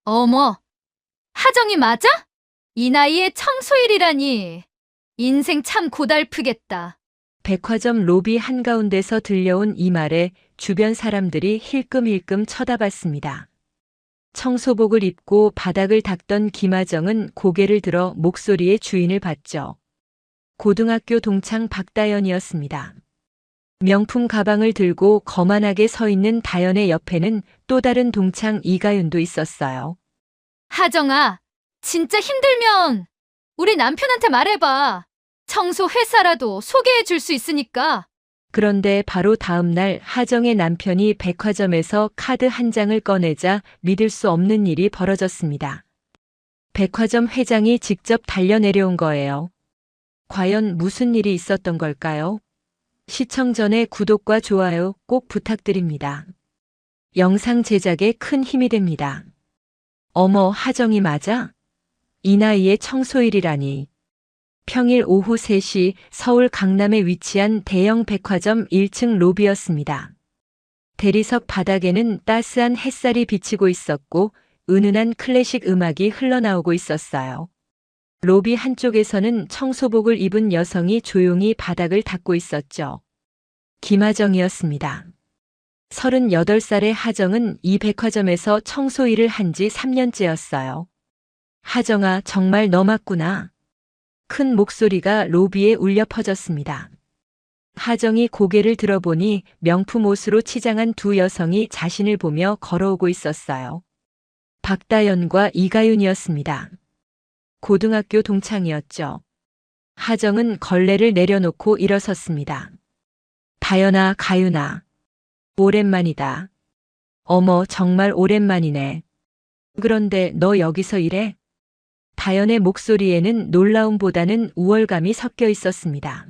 어머, 하정이 맞아? 이 나이에 청소일이라니. 인생 참 고달프겠다. 백화점 로비 한가운데서 들려온 이 말에 주변 사람들이 힐끔힐끔 쳐다봤습니다. 청소복을 입고 바닥을 닦던 김하정은 고개를 들어 목소리의 주인을 봤죠. 고등학교 동창 박다연이었습니다. 명품 가방을 들고 거만하게 서 있는 다연의 옆에는 또 다른 동창 이가윤도 있었어요. 하정아, 진짜 힘들면 우리 남편한테 말해봐. 청소 회사라도 소개해 줄 수 있으니까. 그런데 바로 다음 날 하정의 남편이 백화점에서 카드 한 장을 꺼내자 믿을 수 없는 일이 벌어졌습니다. 백화점 회장이 직접 달려 내려온 거예요. 과연 무슨 일이 있었던 걸까요? 시청 전에 구독과 좋아요 꼭 부탁드립니다. 영상 제작에 큰 힘이 됩니다. 어머, 하정이 맞아? 이 나이에 청소일이라니. 평일 오후 3시 서울 강남에 위치한 대형 백화점 1층 로비였습니다. 대리석 바닥에는 따스한 햇살이 비치고 있었고 은은한 클래식 음악이 흘러나오고 있었어요. 로비 한쪽에서는 청소복을 입은 여성이 조용히 바닥을 닦고 있었죠. 김하정이었습니다. 38살의 하정은 이 백화점에서 청소 일을 한 지 3년째였어요. 하정아, 정말 너 맞구나. 큰 목소리가 로비에 울려 퍼졌습니다. 하정이 고개를 들어보니 명품 옷으로 치장한 두 여성이 자신을 보며 걸어오고 있었어요. 박다연과 이가윤이었습니다. 고등학교 동창이었죠. 하정은 걸레를 내려놓고 일어섰습니다. 다연아, 가윤아. 오랜만이다. 어머, 정말 오랜만이네. 그런데 너 여기서 일해? 다연의 목소리에는 놀라움보다는 우월감이 섞여 있었습니다.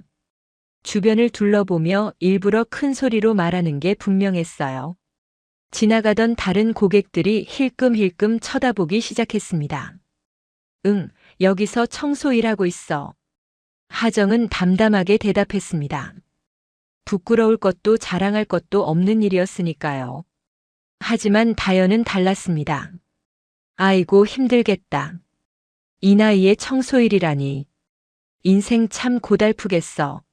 주변을 둘러보며 일부러 큰 소리로 말하는 게 분명했어요. 지나가던 다른 고객들이 힐끔힐끔 쳐다보기 시작했습니다. 응, 여기서 청소 일하고 있어. 하정은 담담하게 대답했습니다. 부끄러울 것도 자랑할 것도 없는 일이었으니까요. 하지만 다연은 달랐습니다. 아이고, 힘들겠다. 이 나이에 청소일이라니. 인생 참 고달프겠어.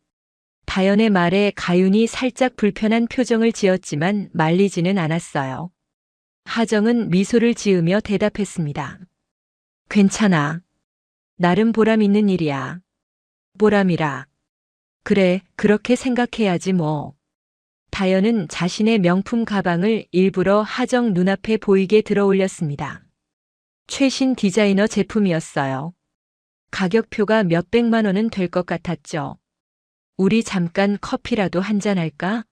다연의 말에 가윤이 살짝 불편한 표정을 지었지만 말리지는 않았어요. 하정은 미소를 지으며 대답했습니다. 괜찮아. 나름 보람 있는 일이야. 보람이라. 그래, 그렇게 생각해야지 뭐. 다연은 자신의 명품 가방을 일부러 하정 눈앞에 보이게 들어 올렸습니다. 최신 디자이너 제품이었어요. 가격표가 몇백만 원은 될 것 같았죠. 우리 잠깐 커피라도 한잔 할까?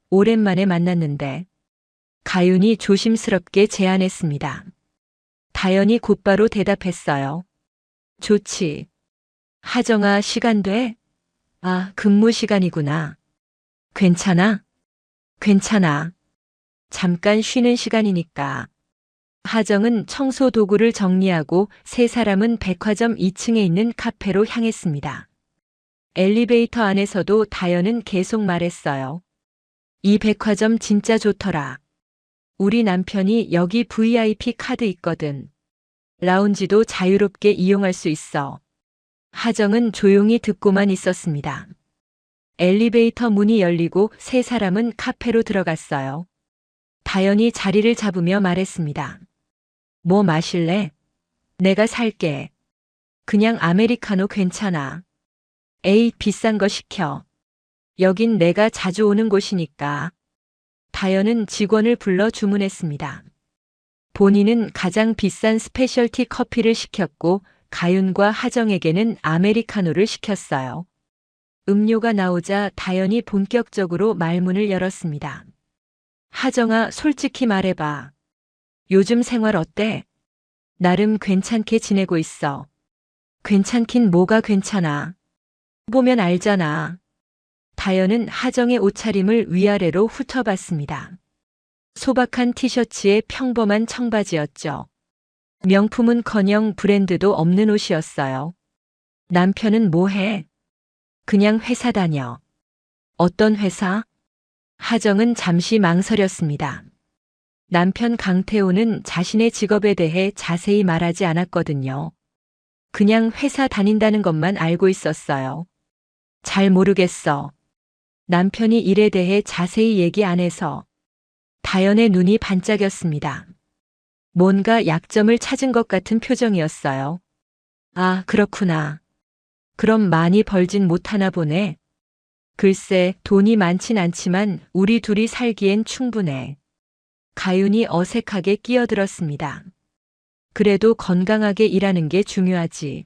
오랜만에 만났는데. 가윤이 조심스럽게 제안했습니다. 다연이 곧바로 대답했어요. 좋지. 하정아, 시간 돼? 아, 근무 시간이구나. 괜찮아? 괜찮아. 잠깐 쉬는 시간이니까. 하정은 청소 도구를 정리하고 세 사람은 백화점 2층에 있는 카페로 향했습니다. 엘리베이터 안에서도 다연은 계속 말했어요. 이 백화점 진짜 좋더라. 우리 남편이 여기 VIP 카드 있거든. 라운지도 자유롭게 이용할 수 있어. 하정은 조용히 듣고만 있었습니다. 엘리베이터 문이 열리고 세 사람은 카페로 들어갔어요. 다연이 자리를 잡으며 말했습니다. 뭐 마실래? 내가 살게. 그냥 아메리카노 괜찮아. 에이, 비싼 거 시켜. 여긴 내가 자주 오는 곳이니까. 다연은 직원을 불러 주문했습니다. 본인은 가장 비싼 스페셜티 커피를 시켰고 가윤과 하정에게는 아메리카노를 시켰어요. 음료가 나오자 다연이 본격적으로 말문을 열었습니다. 하정아, 솔직히 말해봐. 요즘 생활 어때? 나름 괜찮게 지내고 있어. 괜찮긴 뭐가 괜찮아. 보면 알잖아. 다연은 하정의 옷차림을 위아래로 훑어봤습니다. 소박한 티셔츠에 평범한 청바지였죠. 명품은커녕 브랜드도 없는 옷이었어요. 남편은 뭐해? 그냥 회사 다녀. 어떤 회사? 하정은 잠시 망설였습니다. 남편 강태호는 자신의 직업에 대해 자세히 말하지 않았거든요. 그냥 회사 다닌다는 것만 알고 있었어요. 잘 모르겠어. 남편이 일에 대해 자세히 얘기 안 해서. 다연의 눈이 반짝였습니다. 뭔가 약점을 찾은 것 같은 표정이었어요. 아, 그렇구나. 그럼 많이 벌진 못하나 보네. 글쎄, 돈이 많진 않지만 우리 둘이 살기엔 충분해. 가윤이 어색하게 끼어들었습니다. 그래도 건강하게 일하는 게 중요하지.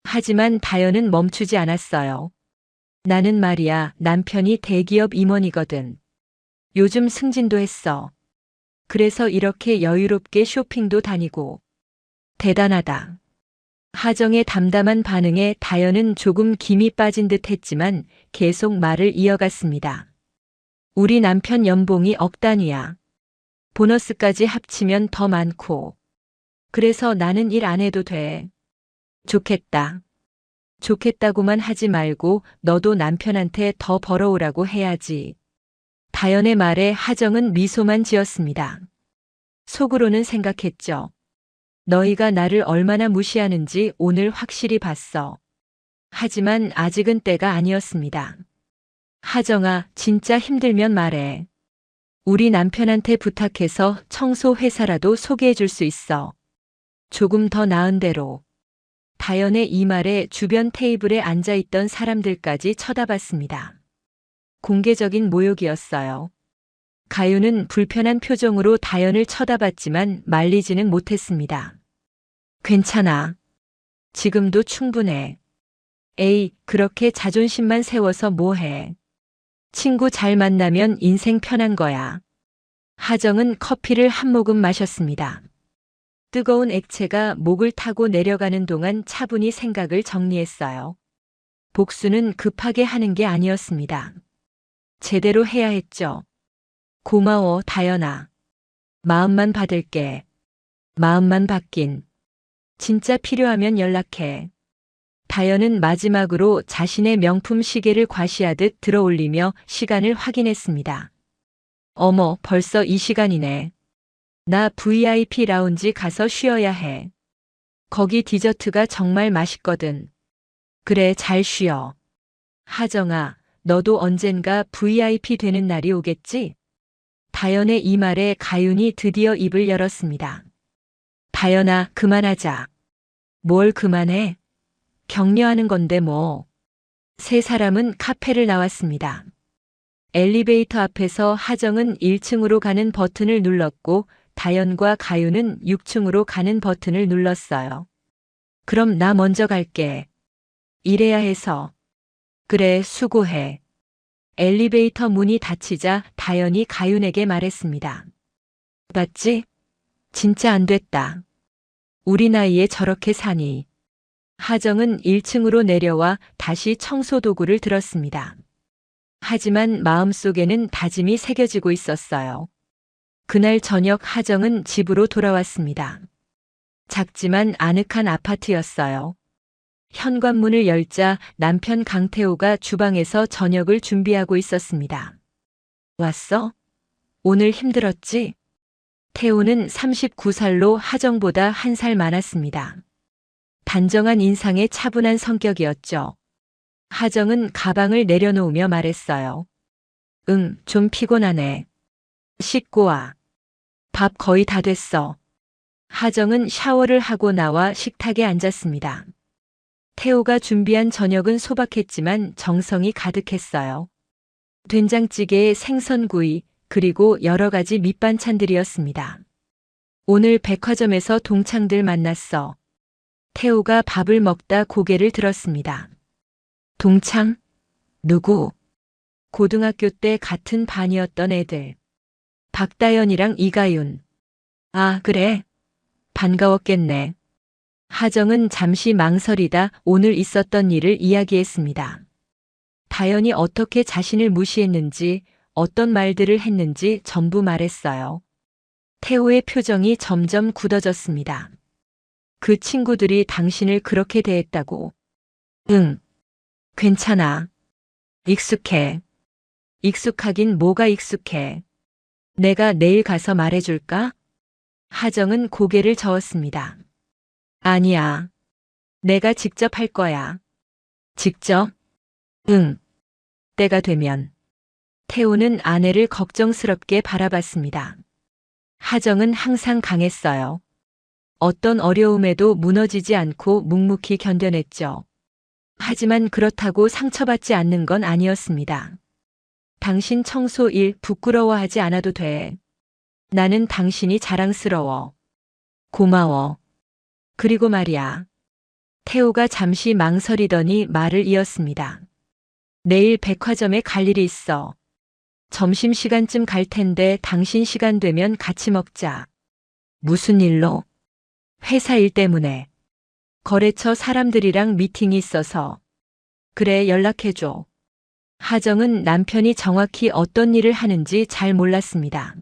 하지만 다연은 멈추지 않았어요. 나는 말이야, 남편이 대기업 임원이거든. 요즘 승진도 했어. 그래서 이렇게 여유롭게 쇼핑도 다니고. 대단하다. 하정의 담담한 반응에 다연은 조금 김이 빠진 듯 했지만 계속 말을 이어갔습니다. 우리 남편 연봉이 억 단위야. 보너스까지 합치면 더 많고. 그래서 나는 일 안 해도 돼. 좋겠다. 좋겠다고만 하지 말고 너도 남편한테 더 벌어오라고 해야지. 다연의 말에 하정은 미소만 지었습니다. 속으로는 생각했죠. 너희가 나를 얼마나 무시하는지 오늘 확실히 봤어. 하지만 아직은 때가 아니었습니다. 하정아, 진짜 힘들면 말해. 우리 남편한테 부탁해서 청소 회사라도 소개해 줄 수 있어. 조금 더 나은 대로. 다연의 이 말에 주변 테이블에 앉아있던 사람들까지 쳐다봤습니다. 공개적인 모욕이었어요. 가윤은 불편한 표정으로 다연을 쳐다봤지만 말리지는 못했습니다. 괜찮아. 지금도 충분해. 에이, 그렇게 자존심만 세워서 뭐해. 친구 잘 만나면 인생 편한 거야. 하정은 커피를 한 모금 마셨습니다. 뜨거운 액체가 목을 타고 내려가는 동안 차분히 생각을 정리했어요. 복수는 급하게 하는 게 아니었습니다. 제대로 해야 했죠. 고마워, 다연아. 마음만 받을게. 마음만 받긴. 진짜 필요하면 연락해. 다연은 마지막으로 자신의 명품 시계를 과시하듯 들어올리며 시간을 확인했습니다. 어머, 벌써 이 시간이네. 나 VIP 라운지 가서 쉬어야 해. 거기 디저트가 정말 맛있거든. 그래, 잘 쉬어. 하정아, 너도 언젠가 VIP 되는 날이 오겠지? 다연의 이 말에 가윤이 드디어 입을 열었습니다. 다연아, 그만하자. 뭘 그만해? 격려하는 건데 뭐. 세 사람은 카페를 나왔습니다. 엘리베이터 앞에서 하정은 1층으로 가는 버튼을 눌렀고 다연과 가윤은 6층으로 가는 버튼을 눌렀어요. 그럼 나 먼저 갈게. 이래야 해서. 그래, 수고해. 엘리베이터 문이 닫히자 다연이 가윤에게 말했습니다. 봤지? 진짜 안 됐다. 우리 나이에 저렇게 사니. 하정은 1층으로 내려와 다시 청소 도구를 들었습니다. 하지만 마음속에는 다짐이 새겨지고 있었어요. 그날 저녁 하정은 집으로 돌아왔습니다. 작지만 아늑한 아파트였어요. 현관문을 열자 남편 강태호가 주방에서 저녁을 준비하고 있었습니다. 왔어? 오늘 힘들었지? 태호는 39살로 하정보다 1살 많았습니다. 단정한 인상에 차분한 성격이었죠. 하정은 가방을 내려놓으며 말했어요. 응, 좀 피곤하네. 씻고 와. 밥 거의 다 됐어. 하정은 샤워를 하고 나와 식탁에 앉았습니다. 태호가 준비한 저녁은 소박했지만 정성이 가득했어요. 된장찌개에 생선구이, 그리고 여러 가지 밑반찬들이었습니다. 오늘 백화점에서 동창들 만났어. 태호가 밥을 먹다 고개를 들었습니다. 동창? 누구? 고등학교 때 같은 반이었던 애들. 박다연이랑 이가윤. 아, 그래? 반가웠겠네. 하정은 잠시 망설이다 오늘 있었던 일을 이야기했습니다. 다연이 어떻게 자신을 무시했는지, 어떤 말들을 했는지 전부 말했어요. 태호의 표정이 점점 굳어졌습니다. 그 친구들이 당신을 그렇게 대했다고. 응. 괜찮아. 익숙해. 익숙하긴 뭐가 익숙해. 내가 내일 가서 말해줄까? 하정은 고개를 저었습니다. 아니야. 내가 직접 할 거야. 직접? 응. 때가 되면. 태호는 아내를 걱정스럽게 바라봤습니다. 하정은 항상 강했어요. 어떤 어려움에도 무너지지 않고 묵묵히 견뎌냈죠. 하지만 그렇다고 상처받지 않는 건 아니었습니다. 당신 청소 일 부끄러워하지 않아도 돼. 나는 당신이 자랑스러워. 고마워. 그리고 말이야. 태호가 잠시 망설이더니 말을 이었습니다. 내일 백화점에 갈 일이 있어. 점심시간쯤 갈 텐데 당신 시간 되면 같이 먹자. 무슨 일로? 회사 일 때문에. 거래처 사람들이랑 미팅이 있어서. 그래, 연락해줘. 하정은 남편이 정확히 어떤 일을 하는지 잘 몰랐습니다.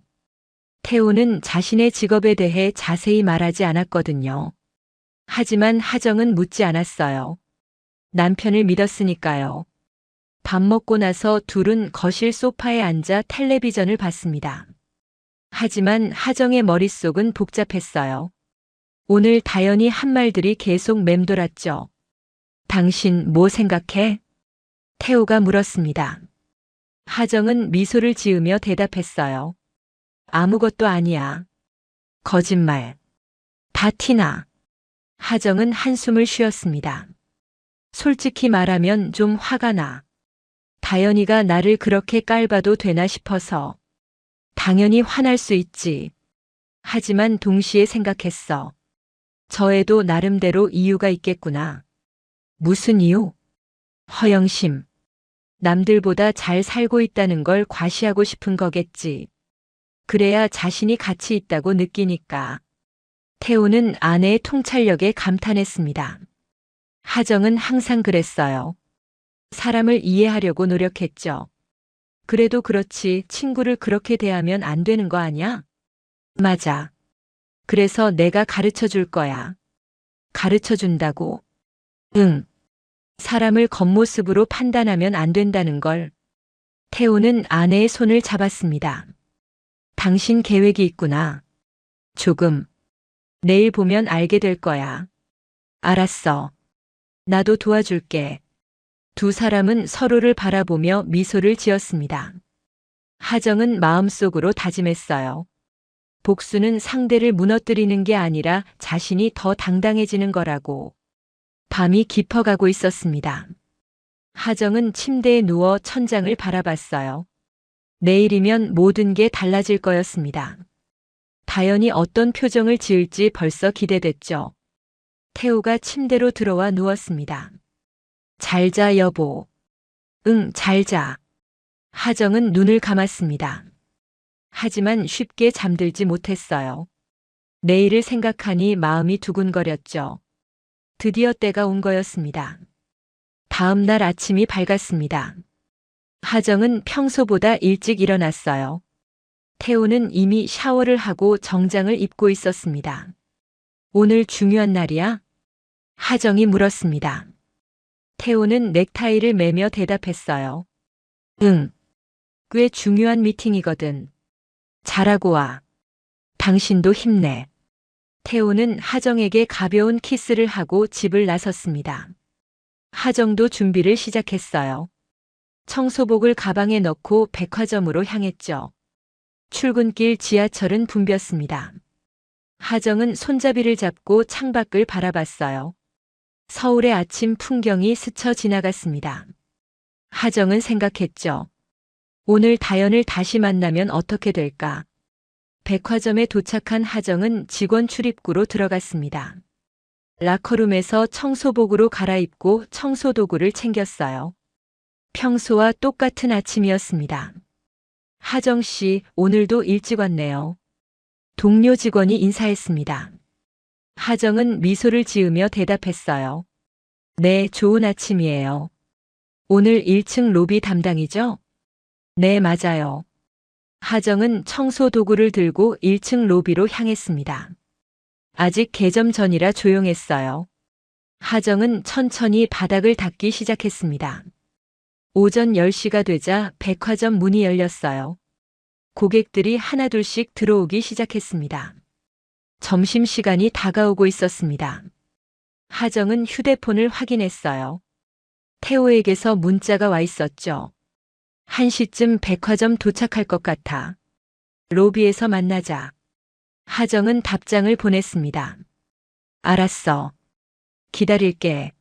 태호는 자신의 직업에 대해 자세히 말하지 않았거든요. 하지만 하정은 묻지 않았어요. 남편을 믿었으니까요. 밥 먹고 나서 둘은 거실 소파에 앉아 텔레비전을 봤습니다. 하지만 하정의 머릿속은 복잡했어요. 오늘 다연이 한 말들이 계속 맴돌았죠. 당신 뭐 생각해? 태호가 물었습니다. 하정은 미소를 지으며 대답했어요. 아무것도 아니야. 거짓말. 다 티나. 하정은 한숨을 쉬었습니다. 솔직히 말하면 좀 화가 나. 다연이가 나를 그렇게 깔봐도 되나 싶어서. 당연히 화날 수 있지. 하지만 동시에 생각했어. 저에도 나름대로 이유가 있겠구나. 무슨 이유? 허영심. 남들보다 잘 살고 있다는 걸 과시하고 싶은 거겠지. 그래야 자신이 가치 있다고 느끼니까. 태호는 아내의 통찰력에 감탄했습니다. 하정은 항상 그랬어요. 사람을 이해하려고 노력했죠. 그래도 그렇지 친구를 그렇게 대하면 안 되는 거 아니야? 맞아. 그래서 내가 가르쳐 줄 거야. 가르쳐 준다고? 응. 사람을 겉모습으로 판단하면 안 된다는 걸. 태호는 아내의 손을 잡았습니다. 당신 계획이 있구나. 조금. 내일 보면 알게 될 거야. 알았어. 나도 도와줄게. 두 사람은 서로를 바라보며 미소를 지었습니다. 하정은 마음속으로 다짐했어요. 복수는 상대를 무너뜨리는 게 아니라 자신이 더 당당해지는 거라고. 밤이 깊어가고 있었습니다. 하정은 침대에 누워 천장을 바라봤어요. 내일이면 모든 게 달라질 거였습니다. 다연이 어떤 표정을 지을지 벌써 기대됐죠. 태호가 침대로 들어와 누웠습니다. 잘 자, 여보. 응, 잘 자. 하정은 눈을 감았습니다. 하지만 쉽게 잠들지 못했어요. 내일을 생각하니 마음이 두근거렸죠. 드디어 때가 온 거였습니다. 다음 날 아침이 밝았습니다. 하정은 평소보다 일찍 일어났어요. 태호는 이미 샤워를 하고 정장을 입고 있었습니다. 오늘 중요한 날이야? 하정이 물었습니다. 태호는 넥타이를 매며 대답했어요. 응. 꽤 중요한 미팅이거든. 잘하고 와. 당신도 힘내. 태호는 하정에게 가벼운 키스를 하고 집을 나섰습니다. 하정도 준비를 시작했어요. 청소복을 가방에 넣고 백화점으로 향했죠. 출근길 지하철은 붐볐습니다. 하정은 손잡이를 잡고 창밖을 바라봤어요. 서울의 아침 풍경이 스쳐 지나갔습니다. 하정은 생각했죠. 오늘 다연을 다시 만나면 어떻게 될까? 백화점에 도착한 하정은 직원 출입구로 들어갔습니다. 라커룸에서 청소복으로 갈아입고 청소도구를 챙겼어요. 평소와 똑같은 아침이었습니다. 하정 씨, 오늘도 일찍 왔네요. 동료 직원이 인사했습니다. 하정은 미소를 지으며 대답했어요. 네, 좋은 아침이에요. 오늘 1층 로비 담당이죠? 네, 맞아요. 하정은 청소 도구를 들고 1층 로비로 향했습니다. 아직 개점 전이라 조용했어요. 하정은 천천히 바닥을 닦기 시작했습니다. 오전 10시가 되자 백화점 문이 열렸어요. 고객들이 하나둘씩 들어오기 시작했습니다. 점심시간이 다가오고 있었습니다. 하정은 휴대폰을 확인했어요. 태호에게서 문자가 와 있었죠. 1시쯤 백화점 도착할 것 같아. 로비에서 만나자. 하정은 답장을 보냈습니다. 알았어. 기다릴게.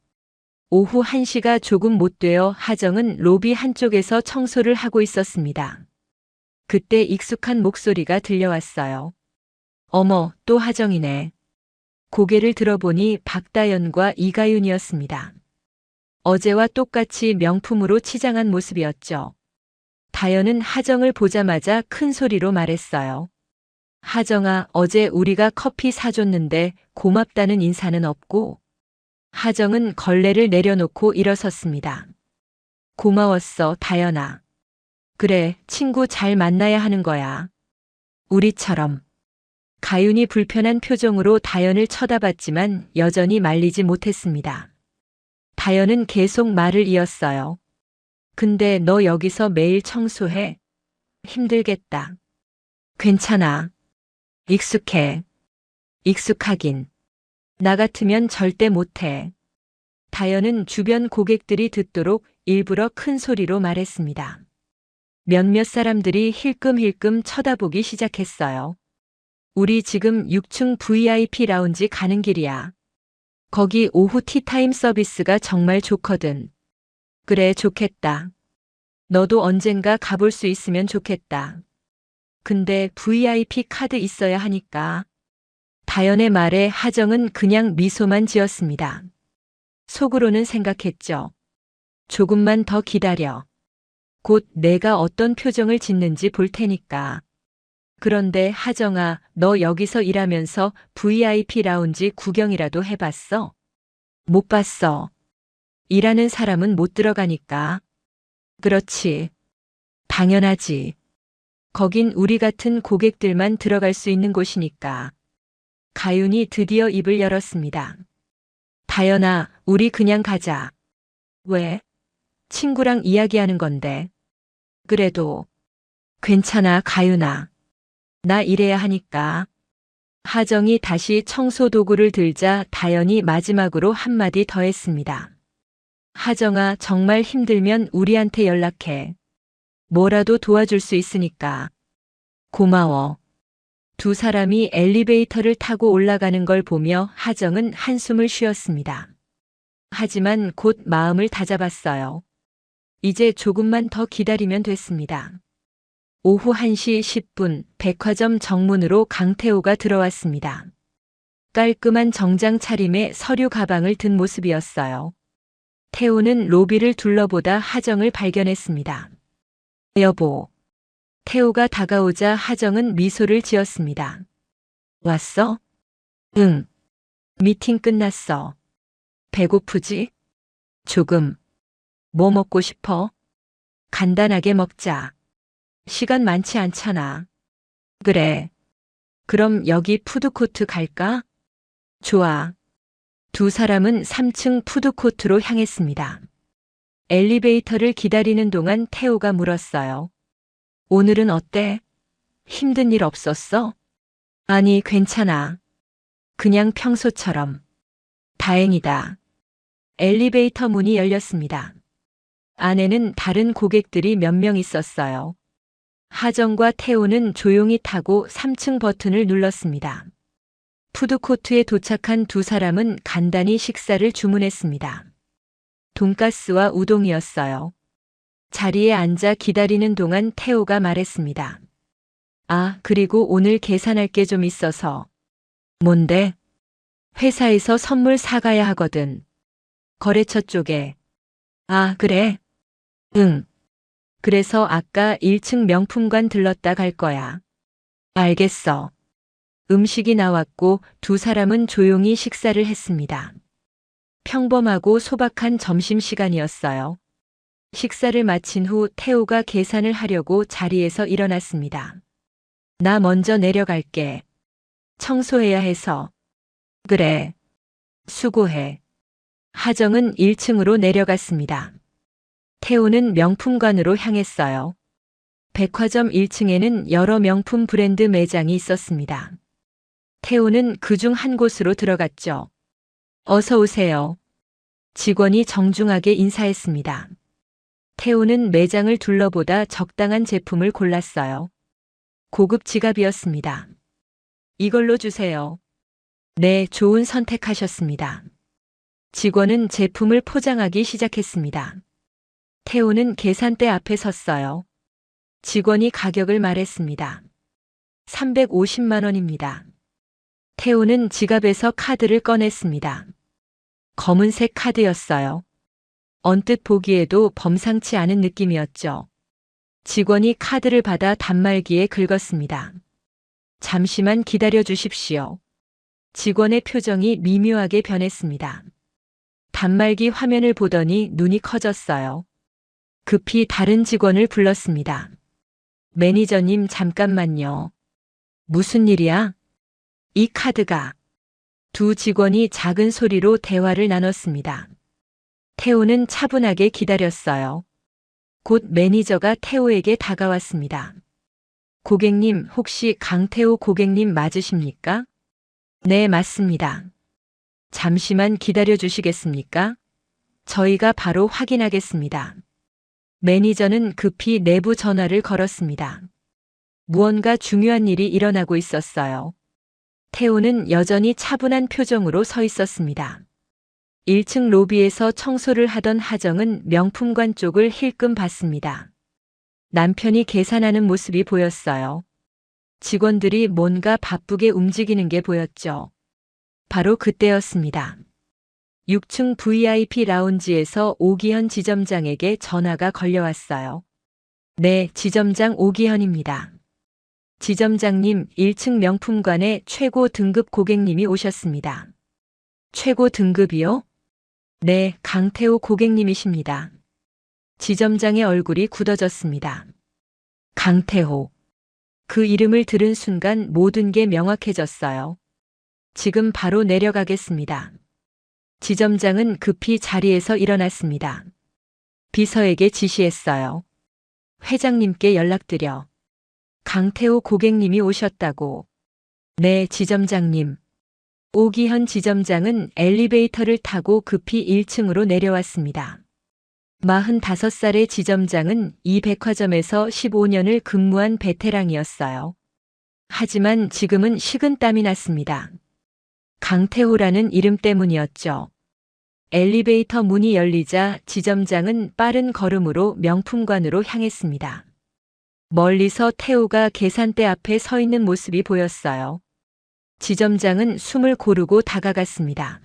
오후 1시가 조금 못 되어 하정은 로비 한쪽에서 청소를 하고 있었습니다. 그때 익숙한 목소리가 들려왔어요. 어머, 또 하정이네. 고개를 들어보니 박다연과 이가윤이었습니다. 어제와 똑같이 명품으로 치장한 모습이었죠. 다연은 하정을 보자마자 큰 소리로 말했어요. 하정아, 어제 우리가 커피 사줬는데 고맙다는 인사는 없고. 하정은 걸레를 내려놓고 일어섰습니다. 고마웠어, 다연아. 그래, 친구 잘 만나야 하는 거야. 우리처럼. 가윤이 불편한 표정으로 다연을 쳐다봤지만 여전히 말리지 못했습니다. 다연은 계속 말을 이었어요. 근데 너 여기서 매일 청소해? 힘들겠다. 괜찮아. 익숙해. 익숙하긴. 나 같으면 절대 못해. 다연은 주변 고객들이 듣도록 일부러 큰 소리로 말했습니다. 몇몇 사람들이 힐끔힐끔 쳐다보기 시작했어요. 우리 지금 6층 VIP 라운지 가는 길이야. 거기 오후 티타임 서비스가 정말 좋거든. 그래, 좋겠다. 너도 언젠가 가볼 수 있으면 좋겠다. 근데 VIP 카드 있어야 하니까. 다연의 말에 하정은 그냥 미소만 지었습니다. 속으로는 생각했죠. 조금만 더 기다려. 곧 내가 어떤 표정을 짓는지 볼 테니까. 그런데 하정아, 너 여기서 일하면서 VIP 라운지 구경이라도 해봤어? 못 봤어. 일하는 사람은 못 들어가니까. 그렇지. 당연하지. 거긴 우리 같은 고객들만 들어갈 수 있는 곳이니까. 가윤이 드디어 입을 열었습니다. 다연아, 우리 그냥 가자. 왜? 친구랑 이야기하는 건데. 그래도. 괜찮아, 가윤아. 나 일해야 하니까. 하정이 다시 청소 도구를 들자 다연이 마지막으로 한마디 더 했습니다. 하정아, 정말 힘들면 우리한테 연락해. 뭐라도 도와줄 수 있으니까. 고마워. 두 사람이 엘리베이터를 타고 올라가는 걸 보며 하정은 한숨을 쉬었습니다. 하지만 곧 마음을 다잡았어요. 이제 조금만 더 기다리면 됐습니다. 오후 1시 10분 백화점 정문으로 강태호가 들어왔습니다. 깔끔한 정장 차림에 서류 가방을 든 모습이었어요. 태호는 로비를 둘러보다 하정을 발견했습니다. 여보. 태호가 다가오자 하정은 미소를 지었습니다. 왔어? 응. 미팅 끝났어. 배고프지? 조금. 뭐 먹고 싶어? 간단하게 먹자. 시간 많지 않잖아. 그래. 그럼 여기 푸드코트 갈까? 좋아. 두 사람은 3층 푸드코트로 향했습니다. 엘리베이터를 기다리는 동안 태호가 물었어요. 오늘은 어때? 힘든 일 없었어? 아니, 괜찮아. 그냥 평소처럼. 다행이다. 엘리베이터 문이 열렸습니다. 안에는 다른 고객들이 몇 명 있었어요. 하정과 태호는 조용히 타고 3층 버튼을 눌렀습니다. 푸드코트에 도착한 두 사람은 간단히 식사를 주문했습니다. 돈가스와 우동이었어요. 자리에 앉아 기다리는 동안 태호가 말했습니다. 아, 그리고 오늘 계산할 게 좀 있어서. 뭔데? 회사에서 선물 사가야 하거든. 거래처 쪽에. 아, 그래? 응. 그래서 아까 1층 명품관 들렀다 갈 거야. 알겠어. 음식이 나왔고 두 사람은 조용히 식사를 했습니다. 평범하고 소박한 점심시간이었어요. 식사를 마친 후 태호가 계산을 하려고 자리에서 일어났습니다. 나 먼저 내려갈게. 청소해야 해서. 그래. 수고해. 하정은 1층으로 내려갔습니다. 태호는 명품관으로 향했어요. 백화점 1층에는 여러 명품 브랜드 매장이 있었습니다. 태호는 그중 한 곳으로 들어갔죠. 어서 오세요. 직원이 정중하게 인사했습니다. 태호는 매장을 둘러보다 적당한 제품을 골랐어요. 고급 지갑이었습니다. 이걸로 주세요. 네, 좋은 선택하셨습니다. 직원은 제품을 포장하기 시작했습니다. 태호는 계산대 앞에 섰어요. 직원이 가격을 말했습니다. 350만 원입니다. 태호는 지갑에서 카드를 꺼냈습니다. 검은색 카드였어요. 언뜻 보기에도 범상치 않은 느낌이었죠. 직원이 카드를 받아 단말기에 긁었습니다. 잠시만 기다려 주십시오. 직원의 표정이 미묘하게 변했습니다. 단말기 화면을 보더니 눈이 커졌어요. 급히 다른 직원을 불렀습니다. 매니저님, 잠깐만요. 무슨 일이야? 이 카드가. 두 직원이 작은 소리로 대화를 나눴습니다. 태호는 차분하게 기다렸어요. 곧 매니저가 태호에게 다가왔습니다. 고객님, 혹시 강태호 고객님 맞으십니까? 네, 맞습니다. 잠시만 기다려 주시겠습니까? 저희가 바로 확인하겠습니다. 매니저는 급히 내부 전화를 걸었습니다. 무언가 중요한 일이 일어나고 있었어요. 태호는 여전히 차분한 표정으로 서 있었습니다. 1층 로비에서 청소를 하던 하정은 명품관 쪽을 힐끔 봤습니다. 남편이 계산하는 모습이 보였어요. 직원들이 뭔가 바쁘게 움직이는 게 보였죠. 바로 그때였습니다. 6층 VIP 라운지에서 오기현 지점장에게 전화가 걸려왔어요. 네, 지점장 오기현입니다. 지점장님, 1층 명품관에 최고 등급 고객님이 오셨습니다. 최고 등급이요? 네, 강태호 고객님이십니다. 지점장의 얼굴이 굳어졌습니다. 강태호. 그 이름을 들은 순간 모든 게 명확해졌어요. 지금 바로 내려가겠습니다. 지점장은 급히 자리에서 일어났습니다. 비서에게 지시했어요. 회장님께 연락드려. 강태호 고객님이 오셨다고. 네, 지점장님. 오기현 지점장은 엘리베이터를 타고 급히 1층으로 내려왔습니다. 45살의 지점장은 이 백화점에서 15년을 근무한 베테랑이었어요. 하지만 지금은 식은땀이 났습니다. 강태호라는 이름 때문이었죠. 엘리베이터 문이 열리자 지점장은 빠른 걸음으로 명품관으로 향했습니다. 멀리서 태호가 계산대 앞에 서 있는 모습이 보였어요. 지점장은 숨을 고르고 다가갔습니다.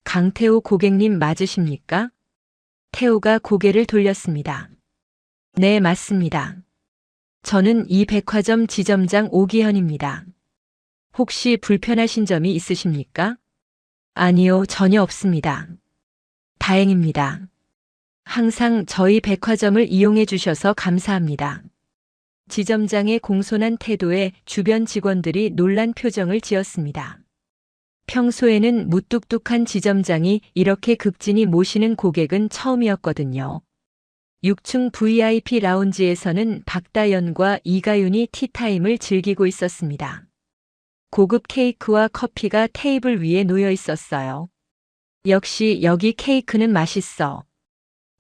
강태호 고객님 맞으십니까? 태호가 고개를 돌렸습니다. 네, 맞습니다. 저는 이 백화점 지점장 오기현입니다. 혹시 불편하신 점이 있으십니까? 아니요, 전혀 없습니다. 다행입니다. 항상 저희 백화점을 이용해 주셔서 감사합니다. 지점장의 공손한 태도에 주변 직원들이 놀란 표정을 지었습니다. 평소에는 무뚝뚝한 지점장이 이렇게 극진히 모시는 고객은 처음이었거든요. 6층 VIP 라운지에서는 박다연과 이가윤이 티타임을 즐기고 있었습니다. 고급 케이크와 커피가 테이블 위에 놓여 있었어요. 역시 여기 케이크는 맛있어.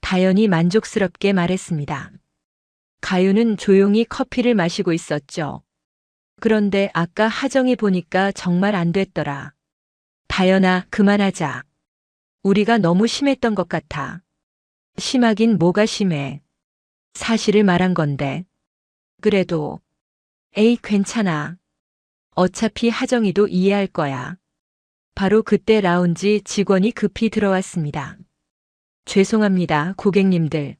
다연이 만족스럽게 말했습니다. 가윤은 조용히 커피를 마시고 있었죠. 그런데 아까 하정이 보니까 정말 안 됐더라. 다연아, 그만하자. 우리가 너무 심했던 것 같아. 심하긴 뭐가 심해. 사실을 말한 건데. 그래도. 에이, 괜찮아. 어차피 하정이도 이해할 거야. 바로 그때 라운지 직원이 급히 들어왔습니다. 죄송합니다, 고객님들.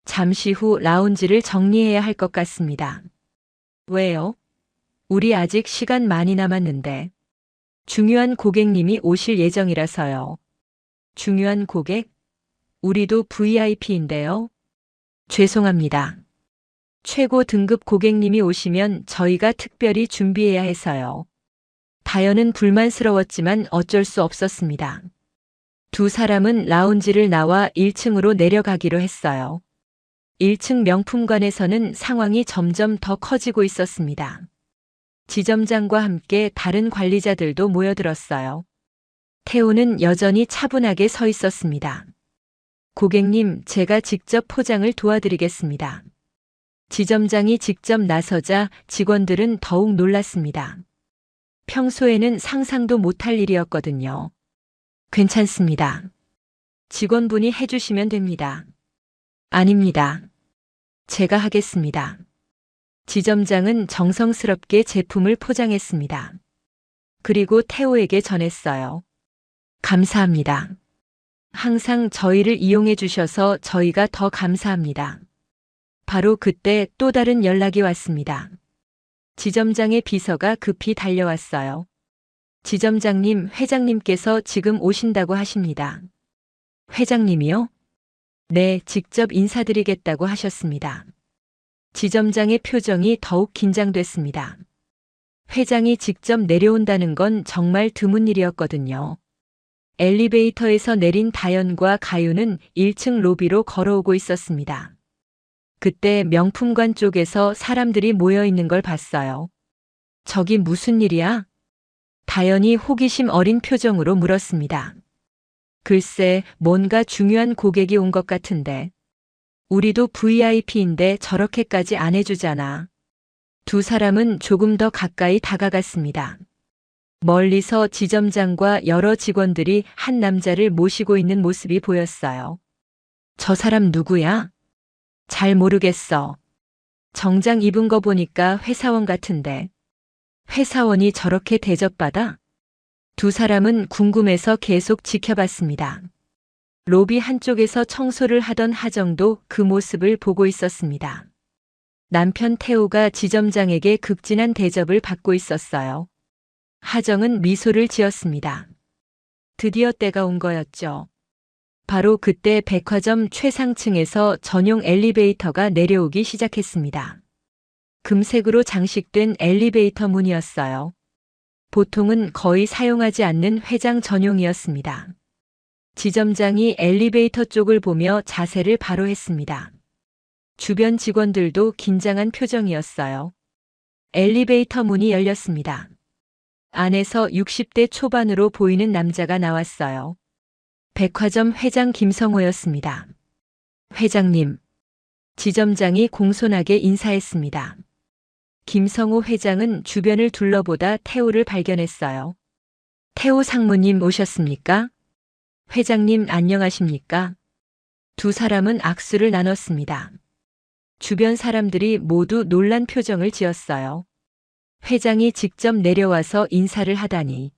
잠시 후 라운지를 정리해야 할 것 같습니다. 왜요? 우리 아직 시간 많이 남았는데. 중요한 고객님이 오실 예정이라서요. 중요한 고객? 우리도 VIP인데요. 죄송합니다. 최고 등급 고객님이 오시면 저희가 특별히 준비해야 해서요. 다연은 불만스러웠지만 어쩔 수 없었습니다. 두 사람은 라운지를 나와 1층으로 내려가기로 했어요. 1층 명품관에서는 상황이 점점 더 커지고 있었습니다. 지점장과 함께 다른 관리자들도 모여들었어요. 태우는 여전히 차분하게 서 있었습니다. 고객님, 제가 직접 포장을 도와드리겠습니다. 지점장이 직접 나서자 직원들은 더욱 놀랐습니다. 평소에는 상상도 못할 일이었거든요. 괜찮습니다. 직원분이 해주시면 됩니다. 아닙니다. 제가 하겠습니다. 지점장은 정성스럽게 제품을 포장했습니다. 그리고 태호에게 전했어요. 감사합니다. 항상 저희를 이용해 주셔서 저희가 더 감사합니다. 바로 그때 또 다른 연락이 왔습니다. 지점장의 비서가 급히 달려왔어요. 지점장님, 회장님께서 지금 오신다고 하십니다. 회장님이요? 네, 직접 인사드리겠다고 하셨습니다. 지점장의 표정이 더욱 긴장됐습니다. 회장이 직접 내려온다는 건 정말 드문 일이었거든요. 엘리베이터에서 내린 다연과 가윤은 1층 로비로 걸어오고 있었습니다. 그때 명품관 쪽에서 사람들이 모여 있는 걸 봤어요. 저기 무슨 일이야? 다연이 호기심 어린 표정으로 물었습니다. 글쎄, 뭔가 중요한 고객이 온 것 같은데. 우리도 VIP인데 저렇게까지 안 해주잖아. 두 사람은 조금 더 가까이 다가갔습니다. 멀리서 지점장과 여러 직원들이 한 남자를 모시고 있는 모습이 보였어요. 저 사람 누구야? 잘 모르겠어. 정장 입은 거 보니까 회사원 같은데. 회사원이 저렇게 대접받아? 두 사람은 궁금해서 계속 지켜봤습니다. 로비 한쪽에서 청소를 하던 하정도 그 모습을 보고 있었습니다. 남편 태호가 지점장에게 극진한 대접을 받고 있었어요. 하정은 미소를 지었습니다. 드디어 때가 온 거였죠. 바로 그때 백화점 최상층에서 전용 엘리베이터가 내려오기 시작했습니다. 금색으로 장식된 엘리베이터 문이었어요. 보통은 거의 사용하지 않는 회장 전용이었습니다. 지점장이 엘리베이터 쪽을 보며 자세를 바로 했습니다. 주변 직원들도 긴장한 표정이었어요. 엘리베이터 문이 열렸습니다. 안에서 60대 초반으로 보이는 남자가 나왔어요. 백화점 회장 김성호였습니다. 회장님. 지점장이 공손하게 인사했습니다. 김성호 회장은 주변을 둘러보다 태호를 발견했어요. 태호 상무님 오셨습니까? 회장님 안녕하십니까? 두 사람은 악수를 나눴습니다. 주변 사람들이 모두 놀란 표정을 지었어요. 회장이 직접 내려와서 인사를 하다니.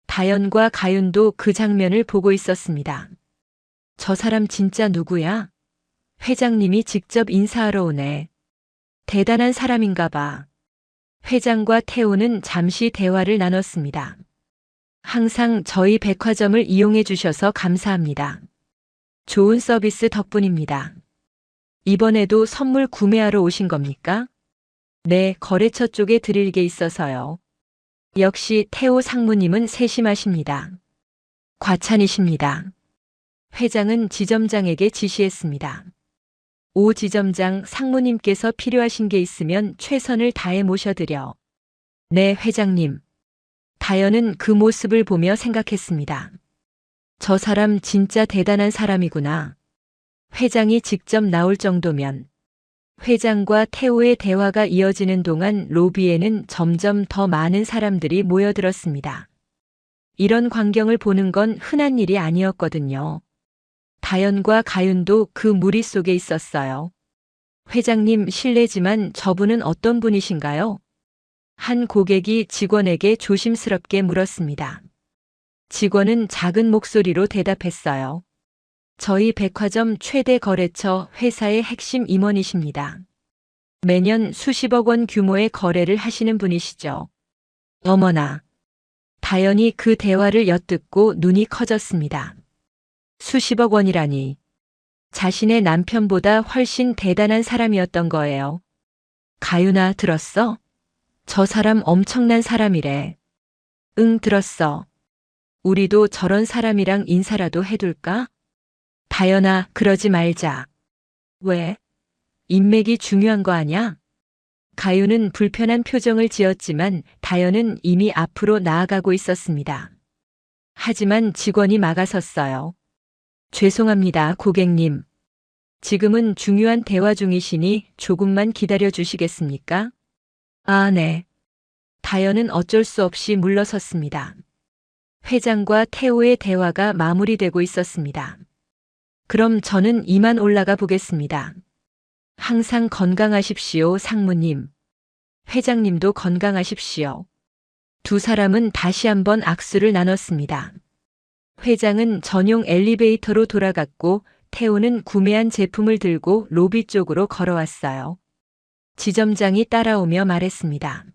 다연과 가윤도 그 장면을 보고 있었습니다. 저 사람 진짜 누구야? 회장님이 직접 인사하러 오네. 대단한 사람인가 봐. 회장과 태호는 잠시 대화를 나눴습니다. 항상 저희 백화점을 이용해 주셔서 감사합니다. 좋은 서비스 덕분입니다. 이번에도 선물 구매하러 오신 겁니까? 네, 거래처 쪽에 드릴 게 있어서요. 역시 태호 상무님은 세심하십니다. 과찬이십니다. 회장은 지점장에게 지시했습니다. 오 지점장, 상무님께서 필요하신 게 있으면 최선을 다해 모셔드려. 네, 회장님. 다연은 그 모습을 보며 생각했습니다. 저 사람 진짜 대단한 사람이구나. 회장이 직접 나올 정도면. 회장과 태호의 대화가 이어지는 동안 로비에는 점점 더 많은 사람들이 모여들었습니다. 이런 광경을 보는 건 흔한 일이 아니었거든요. 다연과 가윤도 그 무리 속에 있었어요. 회장님, 실례지만 저분은 어떤 분이신가요? 한 고객이 직원에게 조심스럽게 물었습니다. 직원은 작은 목소리로 대답했어요. 저희 백화점 최대 거래처 회사의 핵심 임원이십니다. 매년 수십억 원 규모의 거래를 하시는 분이시죠. 어머나. 다연이 그 대화를 엿듣고 눈이 커졌습니다. 수십억 원이라니. 자신의 남편보다 훨씬 대단한 사람이었던 거예요. 가윤아, 들었어? 저 사람 엄청난 사람이래. 응, 들었어. 우리도 저런 사람이랑 인사라도 해둘까? 다연아, 그러지 말자. 왜? 1층 로비에서 1층 명품관에서 1층 로비로 이동하는 1층 엘리베이터가 내려왔어요. 1층 로비는 1층 명품관보다 훨씬 더 큰 곳이었어요. 1층 엘리베이터는 1층 로비보다 2층 인맥이 중요한 거 아냐? 가윤은 불편한 표정을 지었지만 다연은 이미 앞으로 나아가고 있었습니다. 하지만 직원이 막아섰어요. 죄송합니다, 고객님. 지금은 중요한 대화 중이시니 조금만 기다려 주시겠습니까? 아, 네. 다연은 어쩔 수 없이 물러섰습니다. 회장과 태호의 대화가 마무리되고 있었습니다. 그럼 저는 이만 올라가 보겠습니다. 항상 건강하십시오, 상무님. 회장님도 건강하십시오. 두 사람은 다시 한번 악수를 나눴습니다. 회장은 전용 엘리베이터로 돌아갔고 태호는 구매한 제품을 들고 로비 쪽으로 걸어왔어요. 지점장이 따라오며 말했습니다.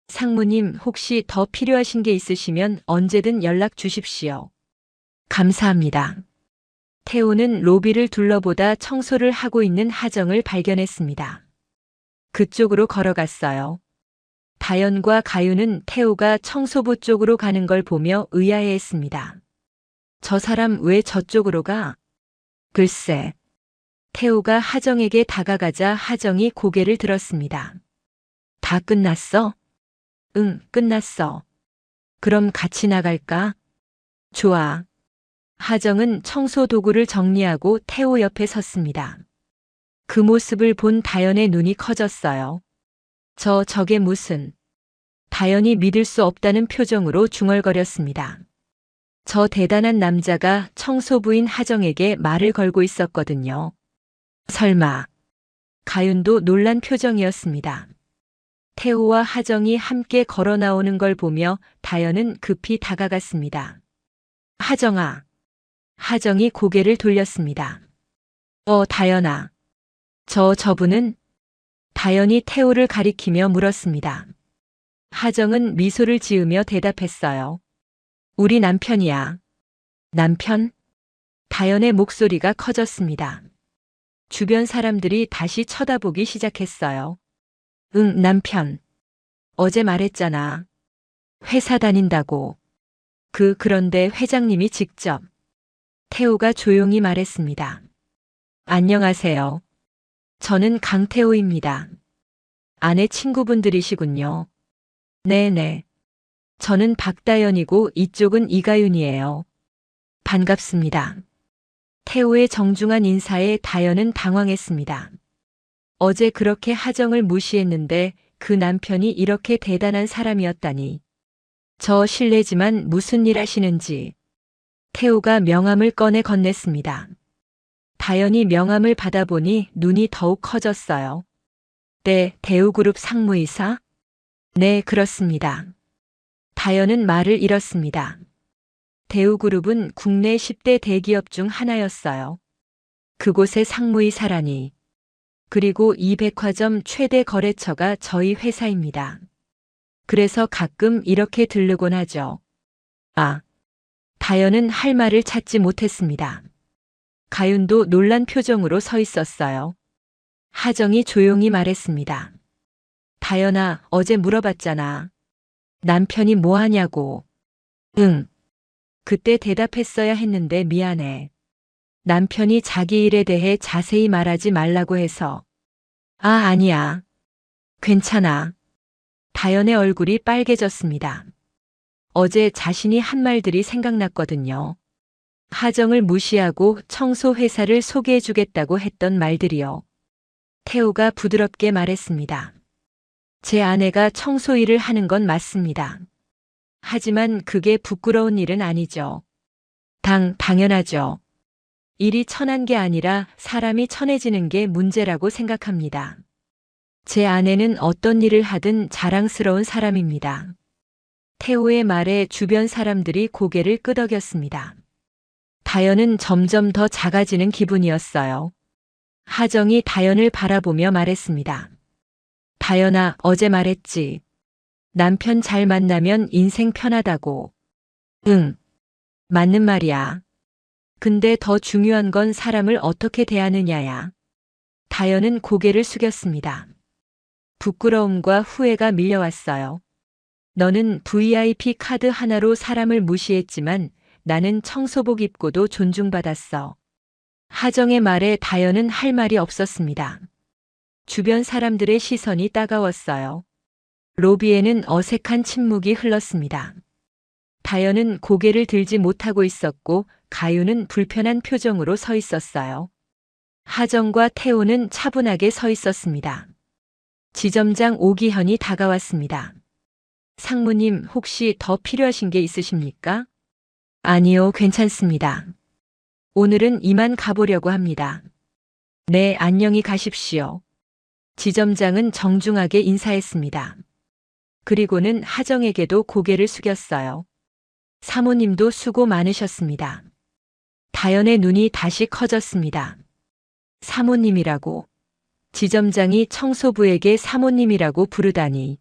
상무님, 혹시 더 필요하신 게 있으시면 언제든 연락 주십시오. 감사합니다. 태호는 로비를 둘러보다 청소를 하고 있는 하정을 발견했습니다. 그쪽으로 걸어갔어요. 다연과 가윤은 태호가 청소부 쪽으로 가는 걸 보며 의아해했습니다. 저 사람 왜 저쪽으로 가? 글쎄. 태호가 하정에게 다가가자 하정이 고개를 들었습니다. 다 끝났어? 응, 끝났어. 그럼 같이 나갈까? 좋아. 하정은 청소 도구를 정리하고 태호 옆에 섰습니다. 그 모습을 본 다연의 눈이 커졌어요. 저게 무슨. 다연이 믿을 수 없다는 표정으로 중얼거렸습니다. 저 대단한 남자가 청소부인 하정에게 말을 걸고 있었거든요. 설마. 가윤도 놀란 표정이었습니다. 태호와 하정이 함께 걸어 나오는 걸 보며 다연은 급히 다가갔습니다. 하정아. 하정이 고개를 돌렸습니다. 다연아. 저분은? 다연이 태호를 가리키며 물었습니다. 하정은 미소를 지으며 대답했어요. 우리 남편이야. 남편? 다연의 목소리가 커졌습니다. 주변 사람들이 다시 쳐다보기 시작했어요. 응, 남편. 어제 말했잖아. 회사 다닌다고. 그런데 회장님이 직접. 태호가 조용히 말했습니다. 안녕하세요. 저는 강태호입니다. 아내 친구분들이시군요. 네네. 저는 박다연이고 이쪽은 이가윤이에요. 반갑습니다. 태호의 정중한 인사에 다연은 당황했습니다. 어제 그렇게 하정을 무시했는데 그 남편이 이렇게 대단한 사람이었다니. 저 실례지만 무슨 일 하시는지. 태호가 명함을 꺼내 건넸습니다. 다연이 명함을 받아보니 눈이 더욱 커졌어요. 네, 대우그룹 상무이사? 네, 그렇습니다. 다연은 말을 잃었습니다. 대우그룹은 국내 10대 대기업 중 하나였어요. 그곳의 상무이사라니. 그리고 이 백화점 최대 거래처가 저희 회사입니다. 그래서 가끔 이렇게 들르곤 하죠. 아. 다연은 할 말을 찾지 못했습니다. 가윤도 놀란 표정으로 서 있었어요. 하정이 조용히 말했습니다. 다연아, 어제 물어봤잖아. 남편이 뭐 하냐고. 응. 그때 대답했어야 했는데 미안해. 남편이 자기 일에 대해 자세히 말하지 말라고 해서. 아니야. 괜찮아. 다연의 얼굴이 빨개졌습니다. 어제 자신이 한 말들이 생각났거든요. 하정을 무시하고 청소 회사를 소개해주겠다고 했던 말들이요. 태호가 부드럽게 말했습니다. 제 아내가 청소 일을 하는 건 맞습니다. 하지만 그게 부끄러운 일은 아니죠. 당연하죠. 일이 천한 게 아니라 사람이 천해지는 게 문제라고 생각합니다. 제 아내는 어떤 일을 하든 자랑스러운 사람입니다. 태호의 말에 주변 사람들이 고개를 끄덕였습니다. 다연은 점점 더 작아지는 기분이었어요. 하정이 다연을 바라보며 말했습니다. 다연아, 어제 말했지. 남편 잘 만나면 인생 편하다고. 응. 맞는 말이야. 근데 더 중요한 건 사람을 어떻게 대하느냐야. 다연은 고개를 숙였습니다. 부끄러움과 후회가 밀려왔어요. 너는 VIP 카드 하나로 사람을 무시했지만 나는 청소복 입고도 존중받았어. 하정의 말에 다연은 할 말이 없었습니다. 주변 사람들의 시선이 따가웠어요. 로비에는 어색한 침묵이 흘렀습니다. 다연은 고개를 들지 못하고 있었고 가윤은 불편한 표정으로 서 있었어요. 하정과 태호는 차분하게 서 있었습니다. 지점장 오기현이 다가왔습니다. 상무님, 혹시 더 필요하신 게 있으십니까? 아니요, 괜찮습니다. 오늘은 이만 가보려고 합니다. 네, 안녕히 가십시오. 지점장은 정중하게 인사했습니다. 그리고는 하정에게도 고개를 숙였어요. 사모님도 수고 많으셨습니다. 다연의 눈이 다시 커졌습니다. 사모님이라고. 지점장이 청소부에게 사모님이라고 부르다니.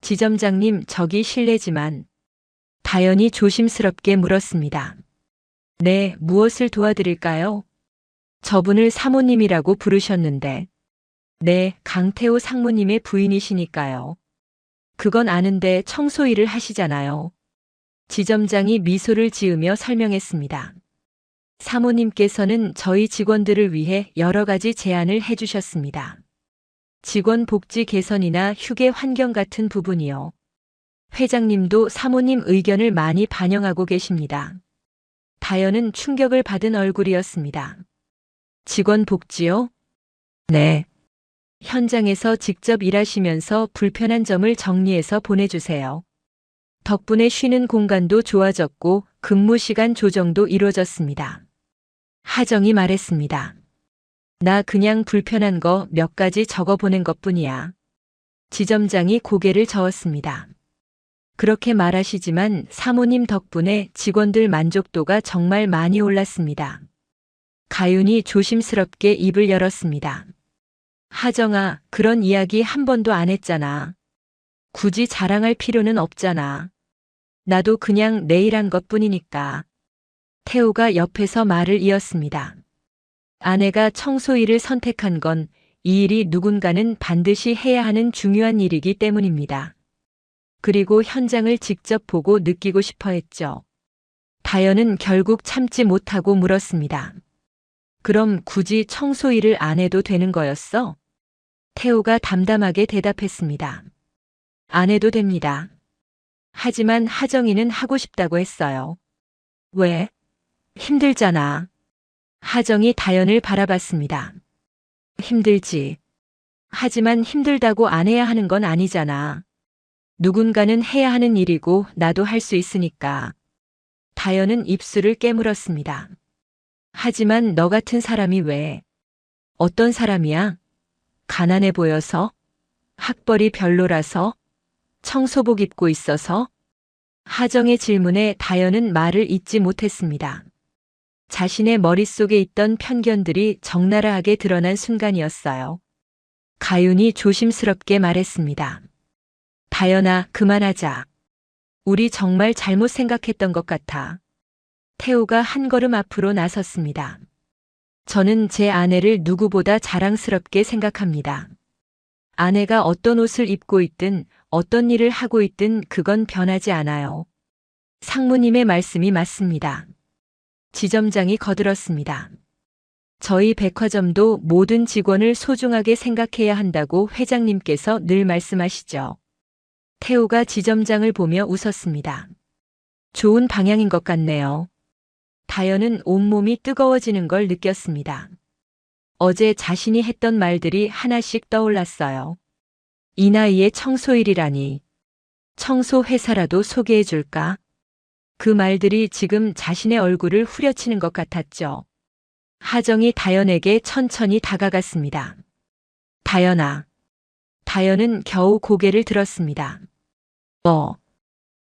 지점장님, 저기 실례지만. 다연이 조심스럽게 물었습니다. 네, 무엇을 도와드릴까요? 저분을 사모님이라고 부르셨는데. 네, 강태호 상무님의 부인이시니까요. 그건 아는데 청소 일을 하시잖아요. 지점장이 미소를 지으며 설명했습니다. 사모님께서는 저희 직원들을 위해 여러 가지 제안을 해주셨습니다. 직원 복지 개선이나 휴게 환경 같은 부분이요. 회장님도 사모님 의견을 많이 반영하고 계십니다. 다연은 충격을 받은 얼굴이었습니다. 직원 복지요? 네. 현장에서 직접 일하시면서 불편한 점을 정리해서 보내주세요. 덕분에 쉬는 공간도 좋아졌고 근무 시간 조정도 이루어졌습니다. 하정이 말했습니다. 나 그냥 불편한 거 몇 가지 적어보낸 것뿐이야. 지점장이 고개를 저었습니다. 그렇게 말하시지만 사모님 덕분에 직원들 만족도가 정말 많이 올랐습니다. 가윤이 조심스럽게 입을 열었습니다. 하정아, 그런 이야기 한 번도 안 했잖아. 굳이 자랑할 필요는 없잖아. 나도 그냥 내일 한 것뿐이니까. 태호가 옆에서 말을 이었습니다. 아내가 청소 일을 선택한 건 이 일이 누군가는 반드시 해야 하는 중요한 일이기 때문입니다. 그리고 현장을 직접 보고 느끼고 싶어 했죠. 다연은 결국 참지 못하고 물었습니다. 그럼 굳이 청소 일을 안 해도 되는 거였어? 태호가 담담하게 대답했습니다. 안 해도 됩니다. 하지만 하정이는 하고 싶다고 했어요. 왜? 힘들잖아. 하정이 다연을 바라봤습니다. 힘들지. 하지만 힘들다고 안 해야 하는 건 아니잖아. 누군가는 해야 하는 일이고 나도 할 수 있으니까. 다연은 입술을 깨물었습니다. 하지만 너 같은 사람이 왜? 어떤 사람이야? 가난해 보여서? 학벌이 별로라서? 청소복 입고 있어서? 하정의 질문에 다연은 말을 잇지 못했습니다. 자신의 머릿속에 있던 편견들이 적나라하게 드러난 순간이었어요. 가윤이 조심스럽게 말했습니다. 다연아, 그만하자. 우리 정말 잘못 생각했던 것 같아. 태호가 한 걸음 앞으로 나섰습니다. 저는 제 아내를 누구보다 자랑스럽게 생각합니다. 아내가 어떤 옷을 입고 있든 어떤 일을 하고 있든 그건 변하지 않아요. 상무님의 말씀이 맞습니다. 지점장이 거들었습니다. 저희 백화점도 모든 직원을 소중하게 생각해야 한다고 회장님께서 늘 말씀하시죠. 태호가 지점장을 보며 웃었습니다. 좋은 방향인 것 같네요. 다연은 온몸이 뜨거워지는 걸 느꼈습니다. 어제 자신이 했던 말들이 하나씩 떠올랐어요. 이 나이에 청소일이라니. 청소회사라도 소개해 줄까? 그 말들이 지금 자신의 얼굴을 후려치는 것 같았죠. 하정이 다연에게 천천히 다가갔습니다. 다연아. 다연은 겨우 고개를 들었습니다.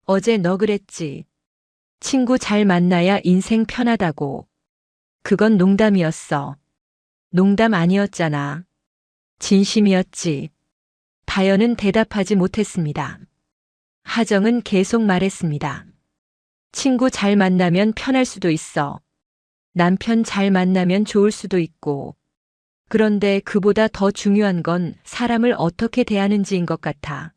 어제 너 그랬지. 친구 잘 만나야 인생 편하다고. 그건 농담이었어. 농담 아니었잖아. 진심이었지. 다연은 대답하지 못했습니다. 하정은 계속 말했습니다. 친구 잘 만나면 편할 수도 있어. 남편 잘 만나면 좋을 수도 있고. 그런데 그보다 더 중요한 건 사람을 어떻게 대하는지인 것 같아.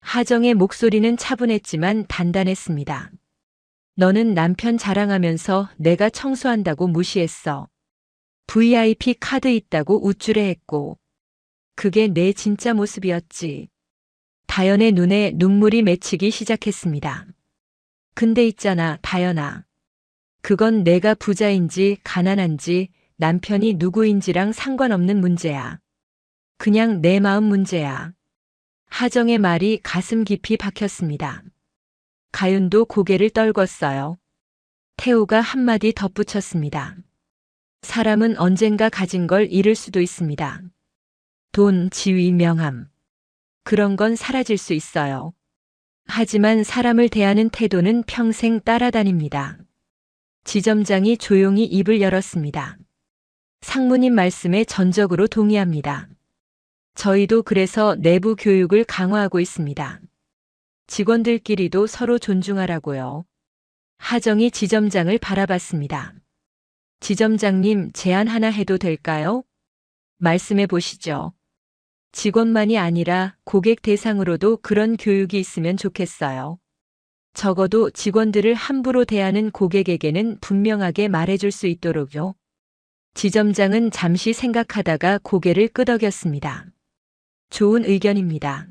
하정의 목소리는 차분했지만 단단했습니다. 너는 남편 자랑하면서 내가 청소한다고 무시했어. VIP 카드 있다고 우쭐해했고. 그게 내 진짜 모습이었지. 다연의 눈에 눈물이 맺히기 시작했습니다. 근데 있잖아, 다연아. 그건 내가 부자인지 가난한지 남편이 누구인지랑 상관없는 문제야. 그냥 내 마음 문제야. 하정의 말이 가슴 깊이 박혔습니다. 가윤도 고개를 떨궜어요. 태우가 한마디 덧붙였습니다. 사람은 언젠가 가진 걸 잃을 수도 있습니다. 돈, 지위, 명함. 그런 건 사라질 수 있어요. 하지만 사람을 대하는 태도는 평생 따라다닙니다. 지점장이 조용히 입을 열었습니다. 상무님 말씀에 전적으로 동의합니다. 저희도 그래서 내부 교육을 강화하고 있습니다. 직원들끼리도 서로 존중하라고요. 하정이 지점장을 바라봤습니다. 지점장님, 제안 하나 해도 될까요? 말씀해 보시죠. 직원만이 아니라 고객 대상으로도 그런 교육이 있으면 좋겠어요. 적어도 직원들을 함부로 대하는 고객에게는 분명하게 말해줄 수 있도록요. 지점장은 잠시 생각하다가 고개를 끄덕였습니다. 좋은 의견입니다.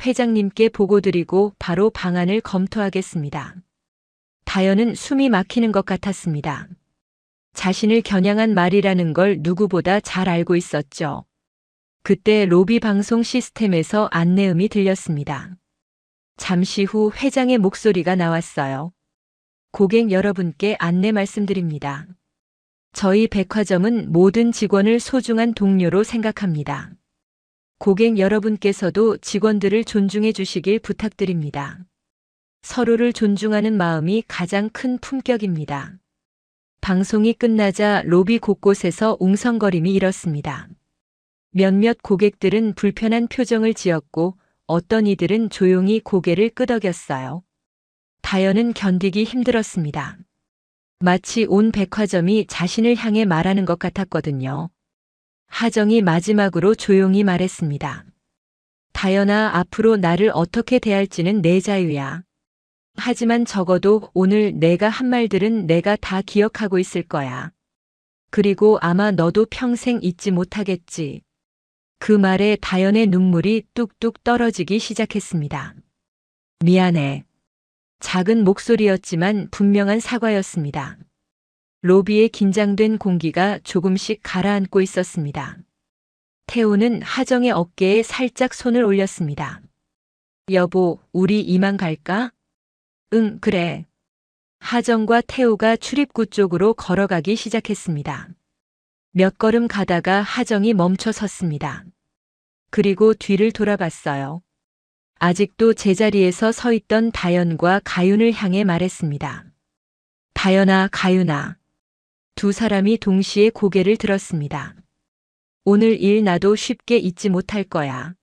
회장님께 보고드리고 바로 방안을 검토하겠습니다. 다연은 숨이 막히는 것 같았습니다. 자신을 겨냥한 말이라는 걸 누구보다 잘 알고 있었죠. 그때 로비 방송 시스템에서 안내음이 들렸습니다. 잠시 후 회장의 목소리가 나왔어요. 고객 여러분께 안내 말씀드립니다. 저희 백화점은 모든 직원을 소중한 동료로 생각합니다. 고객 여러분께서도 직원들을 존중해 주시길 부탁드립니다. 서로를 존중하는 마음이 가장 큰 품격입니다. 방송이 끝나자 로비 곳곳에서 웅성거림이 일었습니다. 몇몇 고객들은 불편한 표정을 지었고 어떤 이들은 조용히 고개를 끄덕였어요. 다연은 견디기 힘들었습니다. 마치 온 백화점이 자신을 향해 말하는 것 같았거든요. 하정이 마지막으로 조용히 말했습니다. 다연아, 앞으로 나를 어떻게 대할지는 내 자유야. 하지만 적어도 오늘 내가 한 말들은 내가 다 기억하고 있을 거야. 그리고 아마 너도 평생 잊지 못하겠지. 그 말에 다연의 눈물이 뚝뚝 떨어지기 시작했습니다. 미안해. 작은 목소리였지만 분명한 사과였습니다. 로비의 긴장된 공기가 조금씩 가라앉고 있었습니다. 태우는 하정의 어깨에 살짝 손을 올렸습니다. 여보, 우리 이만 갈까? 응, 그래. 하정과 태우가 출입구 쪽으로 걸어가기 시작했습니다. 몇 걸음 가다가 하정이 멈춰 섰습니다. 그리고 뒤를 돌아봤어요. 아직도 제자리에서 서 있던 다연과 가윤을 향해 말했습니다. 다연아, 가윤아. 두 사람이 동시에 고개를 들었습니다. 오늘 일 나도 쉽게 잊지 못할 거야.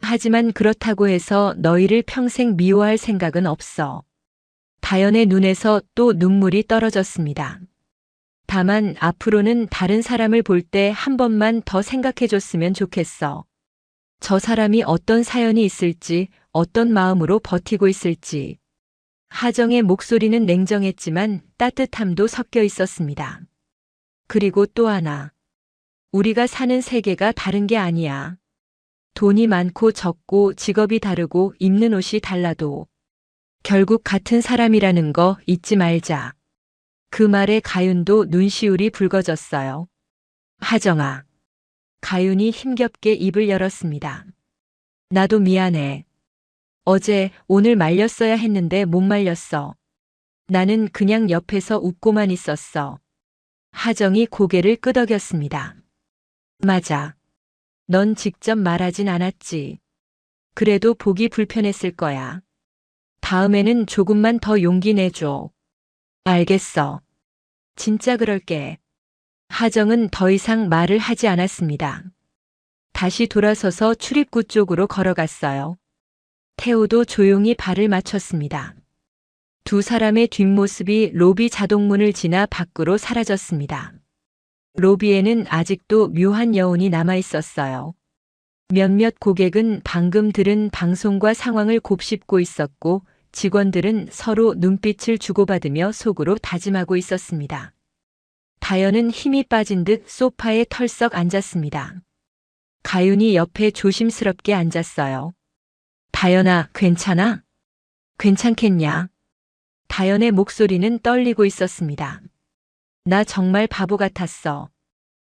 하지만 그렇다고 해서 너희를 평생 미워할 생각은 없어. 다연의 눈에서 또 눈물이 떨어졌습니다. 다만 앞으로는 다른 사람을 볼 때 한 번만 더 생각해 줬으면 좋겠어. 저 사람이 어떤 사연이 있을지, 어떤 마음으로 버티고 있을지. 하정의 목소리는 냉정했지만 따뜻함도 섞여 있었습니다. 그리고 또 하나. 우리가 사는 세계가 다른 게 아니야. 돈이 많고 적고 직업이 다르고 입는 옷이 달라도 결국 같은 사람이라는 거 잊지 말자. 그 말에 가윤도 눈시울이 붉어졌어요. 하정아. 가윤이 힘겹게 입을 열었습니다. 나도 미안해. 어제, 오늘 말렸어야 했는데 못 말렸어. 나는 그냥 옆에서 웃고만 있었어. 하정이 고개를 끄덕였습니다. 맞아. 넌 직접 말하진 않았지. 그래도 보기 불편했을 거야. 다음에는 조금만 더 용기 내줘. 알겠어. 진짜 그럴게. 하정은 더 이상 말을 하지 않았습니다. 다시 돌아서서 출입구 쪽으로 걸어갔어요. 태우도 조용히 발을 맞췄습니다. 두 사람의 뒷모습이 로비 자동문을 지나 밖으로 사라졌습니다. 로비에는 아직도 묘한 여운이 남아 있었어요. 몇몇 고객은 방금 들은 방송과 상황을 곱씹고 있었고 직원들은 서로 눈빛을 주고받으며 속으로 다짐하고 있었습니다. 다연은 힘이 빠진 듯 소파에 털썩 앉았습니다. 가윤이 옆에 조심스럽게 앉았어요. 다연아, 괜찮아? 괜찮겠냐? 다연의 목소리는 떨리고 있었습니다. 나 정말 바보 같았어.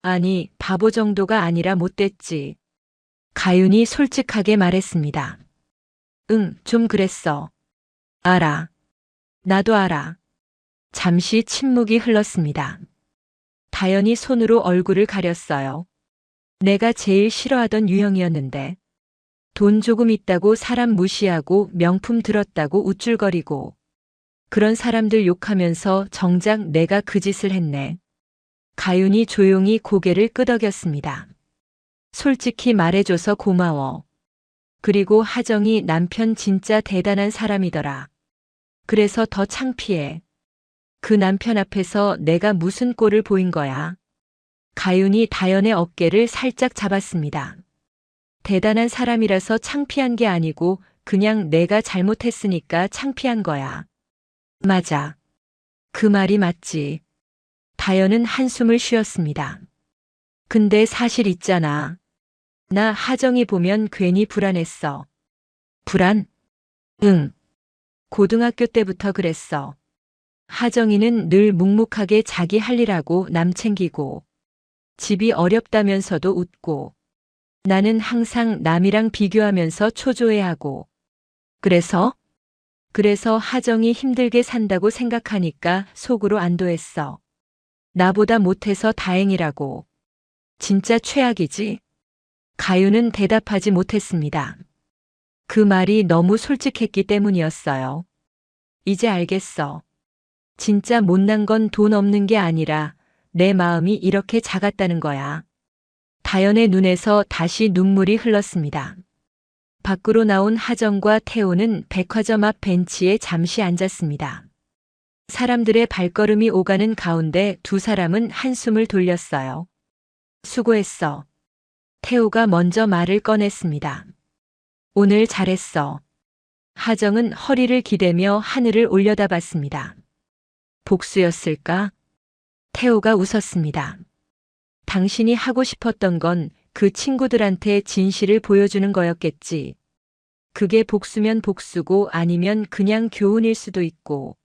아니, 바보 정도가 아니라 못됐지. 가윤이 솔직하게 말했습니다. 응, 좀 그랬어. 알아. 나도 알아. 잠시 침묵이 흘렀습니다. 다연이 손으로 얼굴을 가렸어요. 내가 제일 싫어하던 유형이었는데. 돈 조금 있다고 사람 무시하고 명품 들었다고 우쭐거리고. 그런 사람들 욕하면서 정작 내가 그 짓을 했네. 가윤이 조용히 고개를 끄덕였습니다. 솔직히 말해줘서 고마워. 그리고 하정이 남편 진짜 대단한 사람이더라. 그래서 더 창피해. 그 남편 앞에서 내가 무슨 꼴을 보인 거야. 가윤이 다연의 어깨를 살짝 잡았습니다. 대단한 사람이라서 창피한 게 아니고 그냥 내가 잘못했으니까 창피한 거야. 맞아. 그 말이 맞지. 다연은 한숨을 쉬었습니다. 근데 사실 있잖아. 나 하정이 보면 괜히 불안했어. 불안? 응. 고등학교 때부터 그랬어. 하정이는 늘 묵묵하게 자기 할 일하고 남 챙기고 집이 어렵다면서도 웃고 나는 항상 남이랑 비교하면서 초조해하고 그래서 하정이 힘들게 산다고 생각하니까 속으로 안도했어. 나보다 못해서 다행이라고. 진짜 최악이지? 가윤은 대답하지 못했습니다. 그 말이 너무 솔직했기 때문이었어요. 이제 알겠어. 진짜 못난 건 돈 없는 게 아니라 내 마음이 이렇게 작았다는 거야. 다연의 눈에서 다시 눈물이 흘렀습니다. 밖으로 나온 하정과 태호는 백화점 앞 벤치에 잠시 앉았습니다. 사람들의 발걸음이 오가는 가운데 두 사람은 한숨을 돌렸어요. 수고했어. 태호가 먼저 말을 꺼냈습니다. 오늘 잘했어. 하정은 허리를 기대며 하늘을 올려다봤습니다. 복수였을까? 태호가 웃었습니다. 당신이 하고 싶었던 건 그 친구들한테 진실을 보여주는 거였겠지. 그게 복수면 복수고 아니면 그냥 교훈일 수도 있고.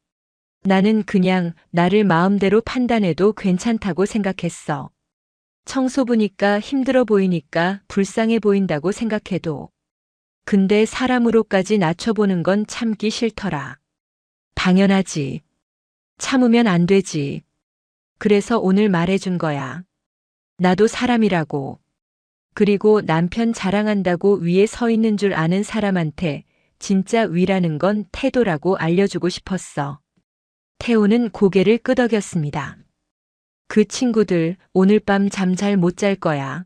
나는 그냥 나를 마음대로 판단해도 괜찮다고 생각했어. 청소부니까 힘들어 보이니까 불쌍해 보인다고 생각해도. 근데 사람으로까지 낮춰보는 건 참기 싫더라. 당연하지. 참으면 안 되지. 그래서 오늘 말해준 거야. 나도 사람이라고. 그리고 남편 자랑한다고 위에 서 있는 줄 아는 사람한테 진짜 위라는 건 태도라고 알려주고 싶었어. 태호는 고개를 끄덕였습니다. 그 친구들 오늘 밤 잠 잘 못 잘 거야.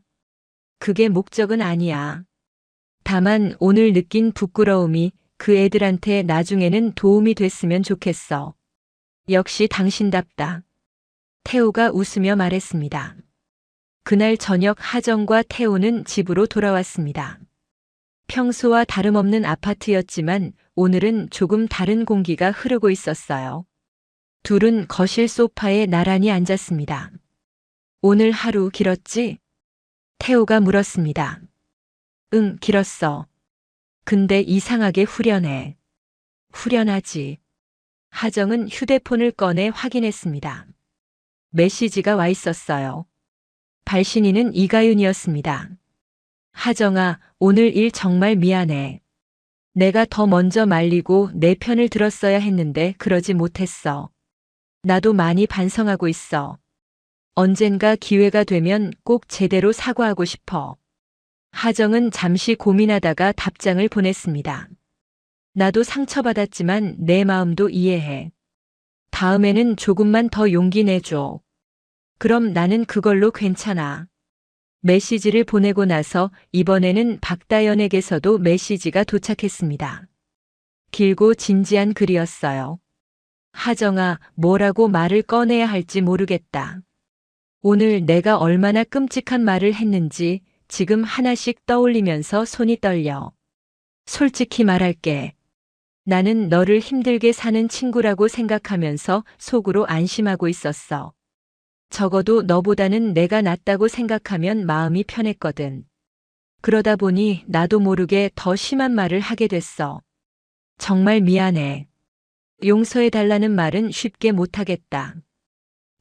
그게 목적은 아니야. 다만 오늘 느낀 부끄러움이 그 애들한테 나중에는 도움이 됐으면 좋겠어. 역시 당신답다. 태호가 웃으며 말했습니다. 그날 저녁 하정과 태호는 집으로 돌아왔습니다. 평소와 다름없는 아파트였지만 오늘은 조금 다른 공기가 흐르고 있었어요. 둘은 거실 소파에 나란히 앉았습니다. 오늘 하루 길었지? 태호가 물었습니다. 응, 길었어. 근데 이상하게 후련해. 후련하지. 하정은 휴대폰을 꺼내 확인했습니다. 메시지가 와 있었어요. 발신인은 이가윤이었습니다. 하정아, 오늘 일 정말 미안해. 내가 더 먼저 말리고 내 편을 들었어야 했는데 그러지 못했어. 나도 많이 반성하고 있어. 언젠가 기회가 되면 꼭 제대로 사과하고 싶어. 하정은 잠시 고민하다가 답장을 보냈습니다. 나도 상처받았지만 내 마음도 이해해. 다음에는 조금만 더 용기 내줘. 그럼 나는 그걸로 괜찮아. 메시지를 보내고 나서 이번에는 박다연에게서도 메시지가 도착했습니다. 길고 진지한 글이었어요. 하정아, 뭐라고 말을 꺼내야 할지 모르겠다. 오늘 내가 얼마나 끔찍한 말을 했는지 지금 하나씩 떠올리면서 손이 떨려. 솔직히 말할게. 나는 너를 힘들게 사는 친구라고 생각하면서 속으로 안심하고 있었어. 적어도 너보다는 내가 낫다고 생각하면 마음이 편했거든. 그러다 보니 나도 모르게 더 심한 말을 하게 됐어. 정말 미안해. 용서해달라는 말은 쉽게 못하겠다.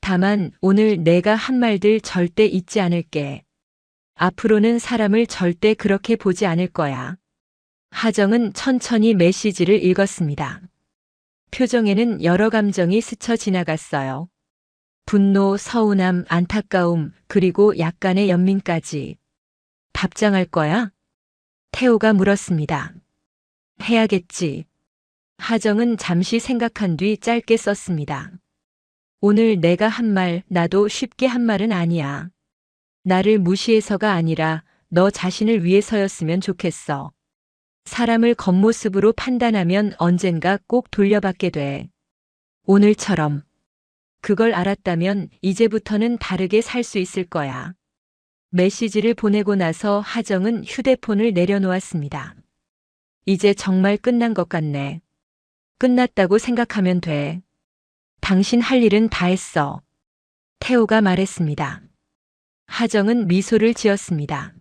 다만 오늘 내가 한 말들 절대 잊지 않을게. 앞으로는 사람을 절대 그렇게 보지 않을 거야. 하정은 천천히 메시지를 읽었습니다. 표정에는 여러 감정이 스쳐 지나갔어요. 분노, 서운함, 안타까움, 그리고 약간의 연민까지. 답장할 거야? 태호가 물었습니다. 해야겠지. 하정은 잠시 생각한 뒤 짧게 썼습니다. 오늘 내가 한 말, 나도 쉽게 한 말은 아니야. 나를 무시해서가 아니라 너 자신을 위해서였으면 좋겠어. 사람을 겉모습으로 판단하면 언젠가 꼭 돌려받게 돼. 오늘처럼. 그걸 알았다면 이제부터는 다르게 살 수 있을 거야. 메시지를 보내고 나서 하정은 휴대폰을 내려놓았습니다. 이제 정말 끝난 것 같네. 끝났다고 생각하면 돼. 당신 할 일은 다 했어. 태호가 말했습니다. 하정은 미소를 지었습니다.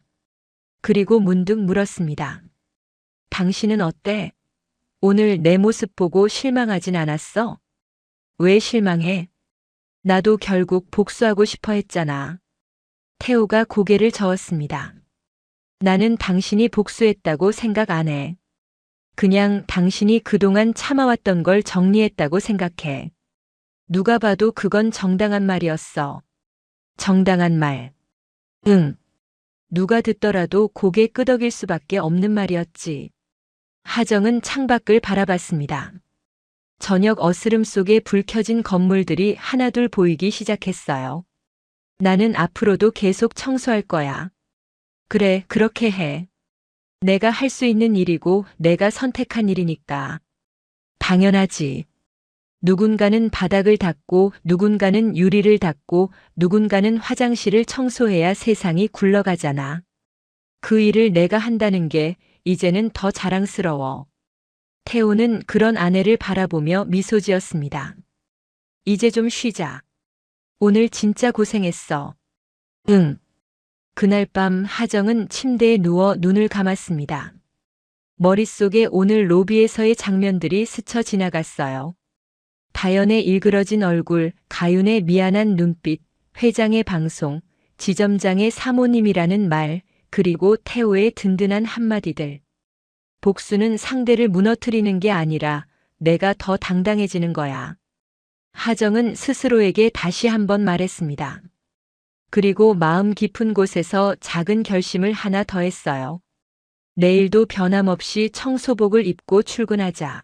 그리고 문득 물었습니다. 당신은 어때? 오늘 내 모습 보고 실망하진 않았어? 왜 실망해? 나도 결국 복수하고 싶어 했잖아. 태호가 고개를 저었습니다. 나는 당신이 복수했다고 생각 안 해. 그냥 당신이 그동안 참아왔던 걸 정리했다고 생각해. 누가 봐도 그건 정당한 말이었어. 정당한 말. 응. 누가 듣더라도 고개 끄덕일 수밖에 없는 말이었지. 하정은 창밖을 바라봤습니다. 저녁 어스름 속에 불 켜진 건물들이 하나둘 보이기 시작했어요. 나는 앞으로도 계속 청소할 거야. 그래, 그렇게 해. 내가 할 수 있는 일이고 내가 선택한 일이니까. 당연하지. 누군가는 바닥을 닦고 누군가는 유리를 닦고 누군가는 화장실을 청소해야 세상이 굴러가잖아. 그 일을 내가 한다는 게 이제는 더 자랑스러워. 태호는 그런 아내를 바라보며 미소 지었습니다. 이제 좀 쉬자. 오늘 진짜 고생했어. 응. 그날 밤 하정은 침대에 누워 눈을 감았습니다. 머릿속에 오늘 로비에서의 장면들이 스쳐 지나갔어요. 다연의 일그러진 얼굴, 가윤의 미안한 눈빛, 회장의 방송, 지점장의 사모님이라는 말, 그리고 태호의 든든한 한마디들. 복수는 상대를 무너뜨리는 게 아니라 내가 더 당당해지는 거야. 하정은 스스로에게 다시 한번 말했습니다. 그리고 마음 깊은 곳에서 작은 결심을 하나 더 했어요. 내일도 변함없이 청소복을 입고 출근하자.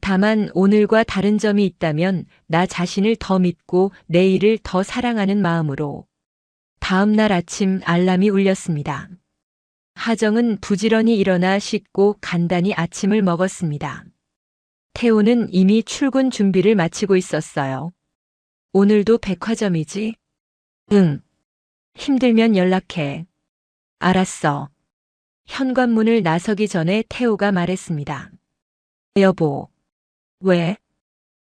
다만 오늘과 다른 점이 있다면 나 자신을 더 믿고 내 일을 더 사랑하는 마음으로. 다음 날 아침 알람이 울렸습니다. 하정은 부지런히 일어나 씻고 간단히 아침을 먹었습니다. 태호는 이미 출근 준비를 마치고 있었어요. 오늘도 백화점이지? 응. 힘들면 연락해. 알았어. 현관문을 나서기 전에 태호가 말했습니다. 여보. 왜?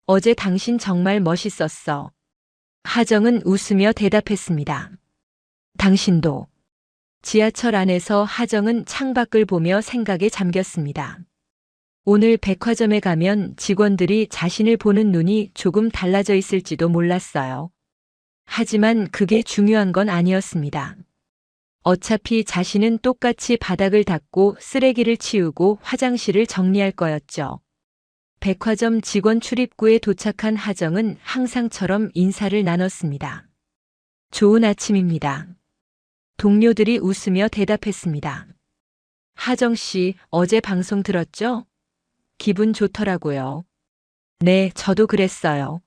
어제 당신 정말 멋있었어. 하정은 웃으며 대답했습니다. 당신도. 지하철 안에서 하정은 창밖을 보며 생각에 잠겼습니다. 오늘 백화점에 가면 직원들이 자신을 보는 눈이 조금 달라져 있을지도 몰랐어요. 하지만 그게 중요한 건 아니었습니다. 어차피 자신은 똑같이 바닥을 닦고 쓰레기를 치우고 화장실을 정리할 거였죠. 백화점 직원 출입구에 도착한 하정은 항상처럼 인사를 나눴습니다. 좋은 아침입니다. 동료들이 웃으며 대답했습니다. 하정 씨, 어제 방송 들었죠? 기분 좋더라고요. 네, 저도 그랬어요.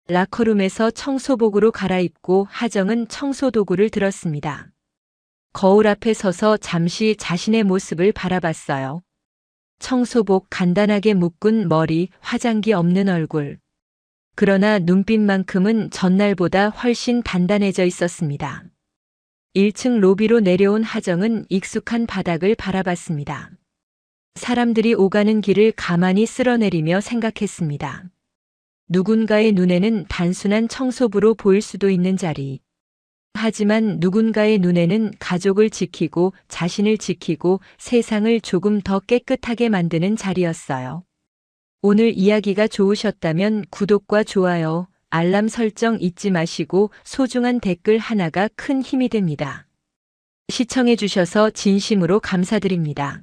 라커룸에서 청소복으로 갈아입고 하정은 청소도구를 들었습니다. 거울 앞에 서서 잠시 자신의 모습을 바라봤어요. 청소복 간단하게 묶은 머리, 화장기 없는 얼굴. 그러나 눈빛만큼은 전날보다 훨씬 단단해져 있었습니다. 1층 로비로 내려온 하정은 익숙한 바닥을 바라봤습니다. 사람들이 오가는 길을 가만히 쓸어내리며 생각했습니다. 누군가의 눈에는 단순한 청소부로 보일 수도 있는 자리. 하지만 누군가의 눈에는 가족을 지키고 자신을 지키고 세상을 조금 더 깨끗하게 만드는 자리였어요. 오늘 이야기가 좋으셨다면 구독과 좋아요, 알람 설정 잊지 마시고 소중한 댓글 하나가 큰 힘이 됩니다. 시청해주셔서 진심으로 감사드립니다.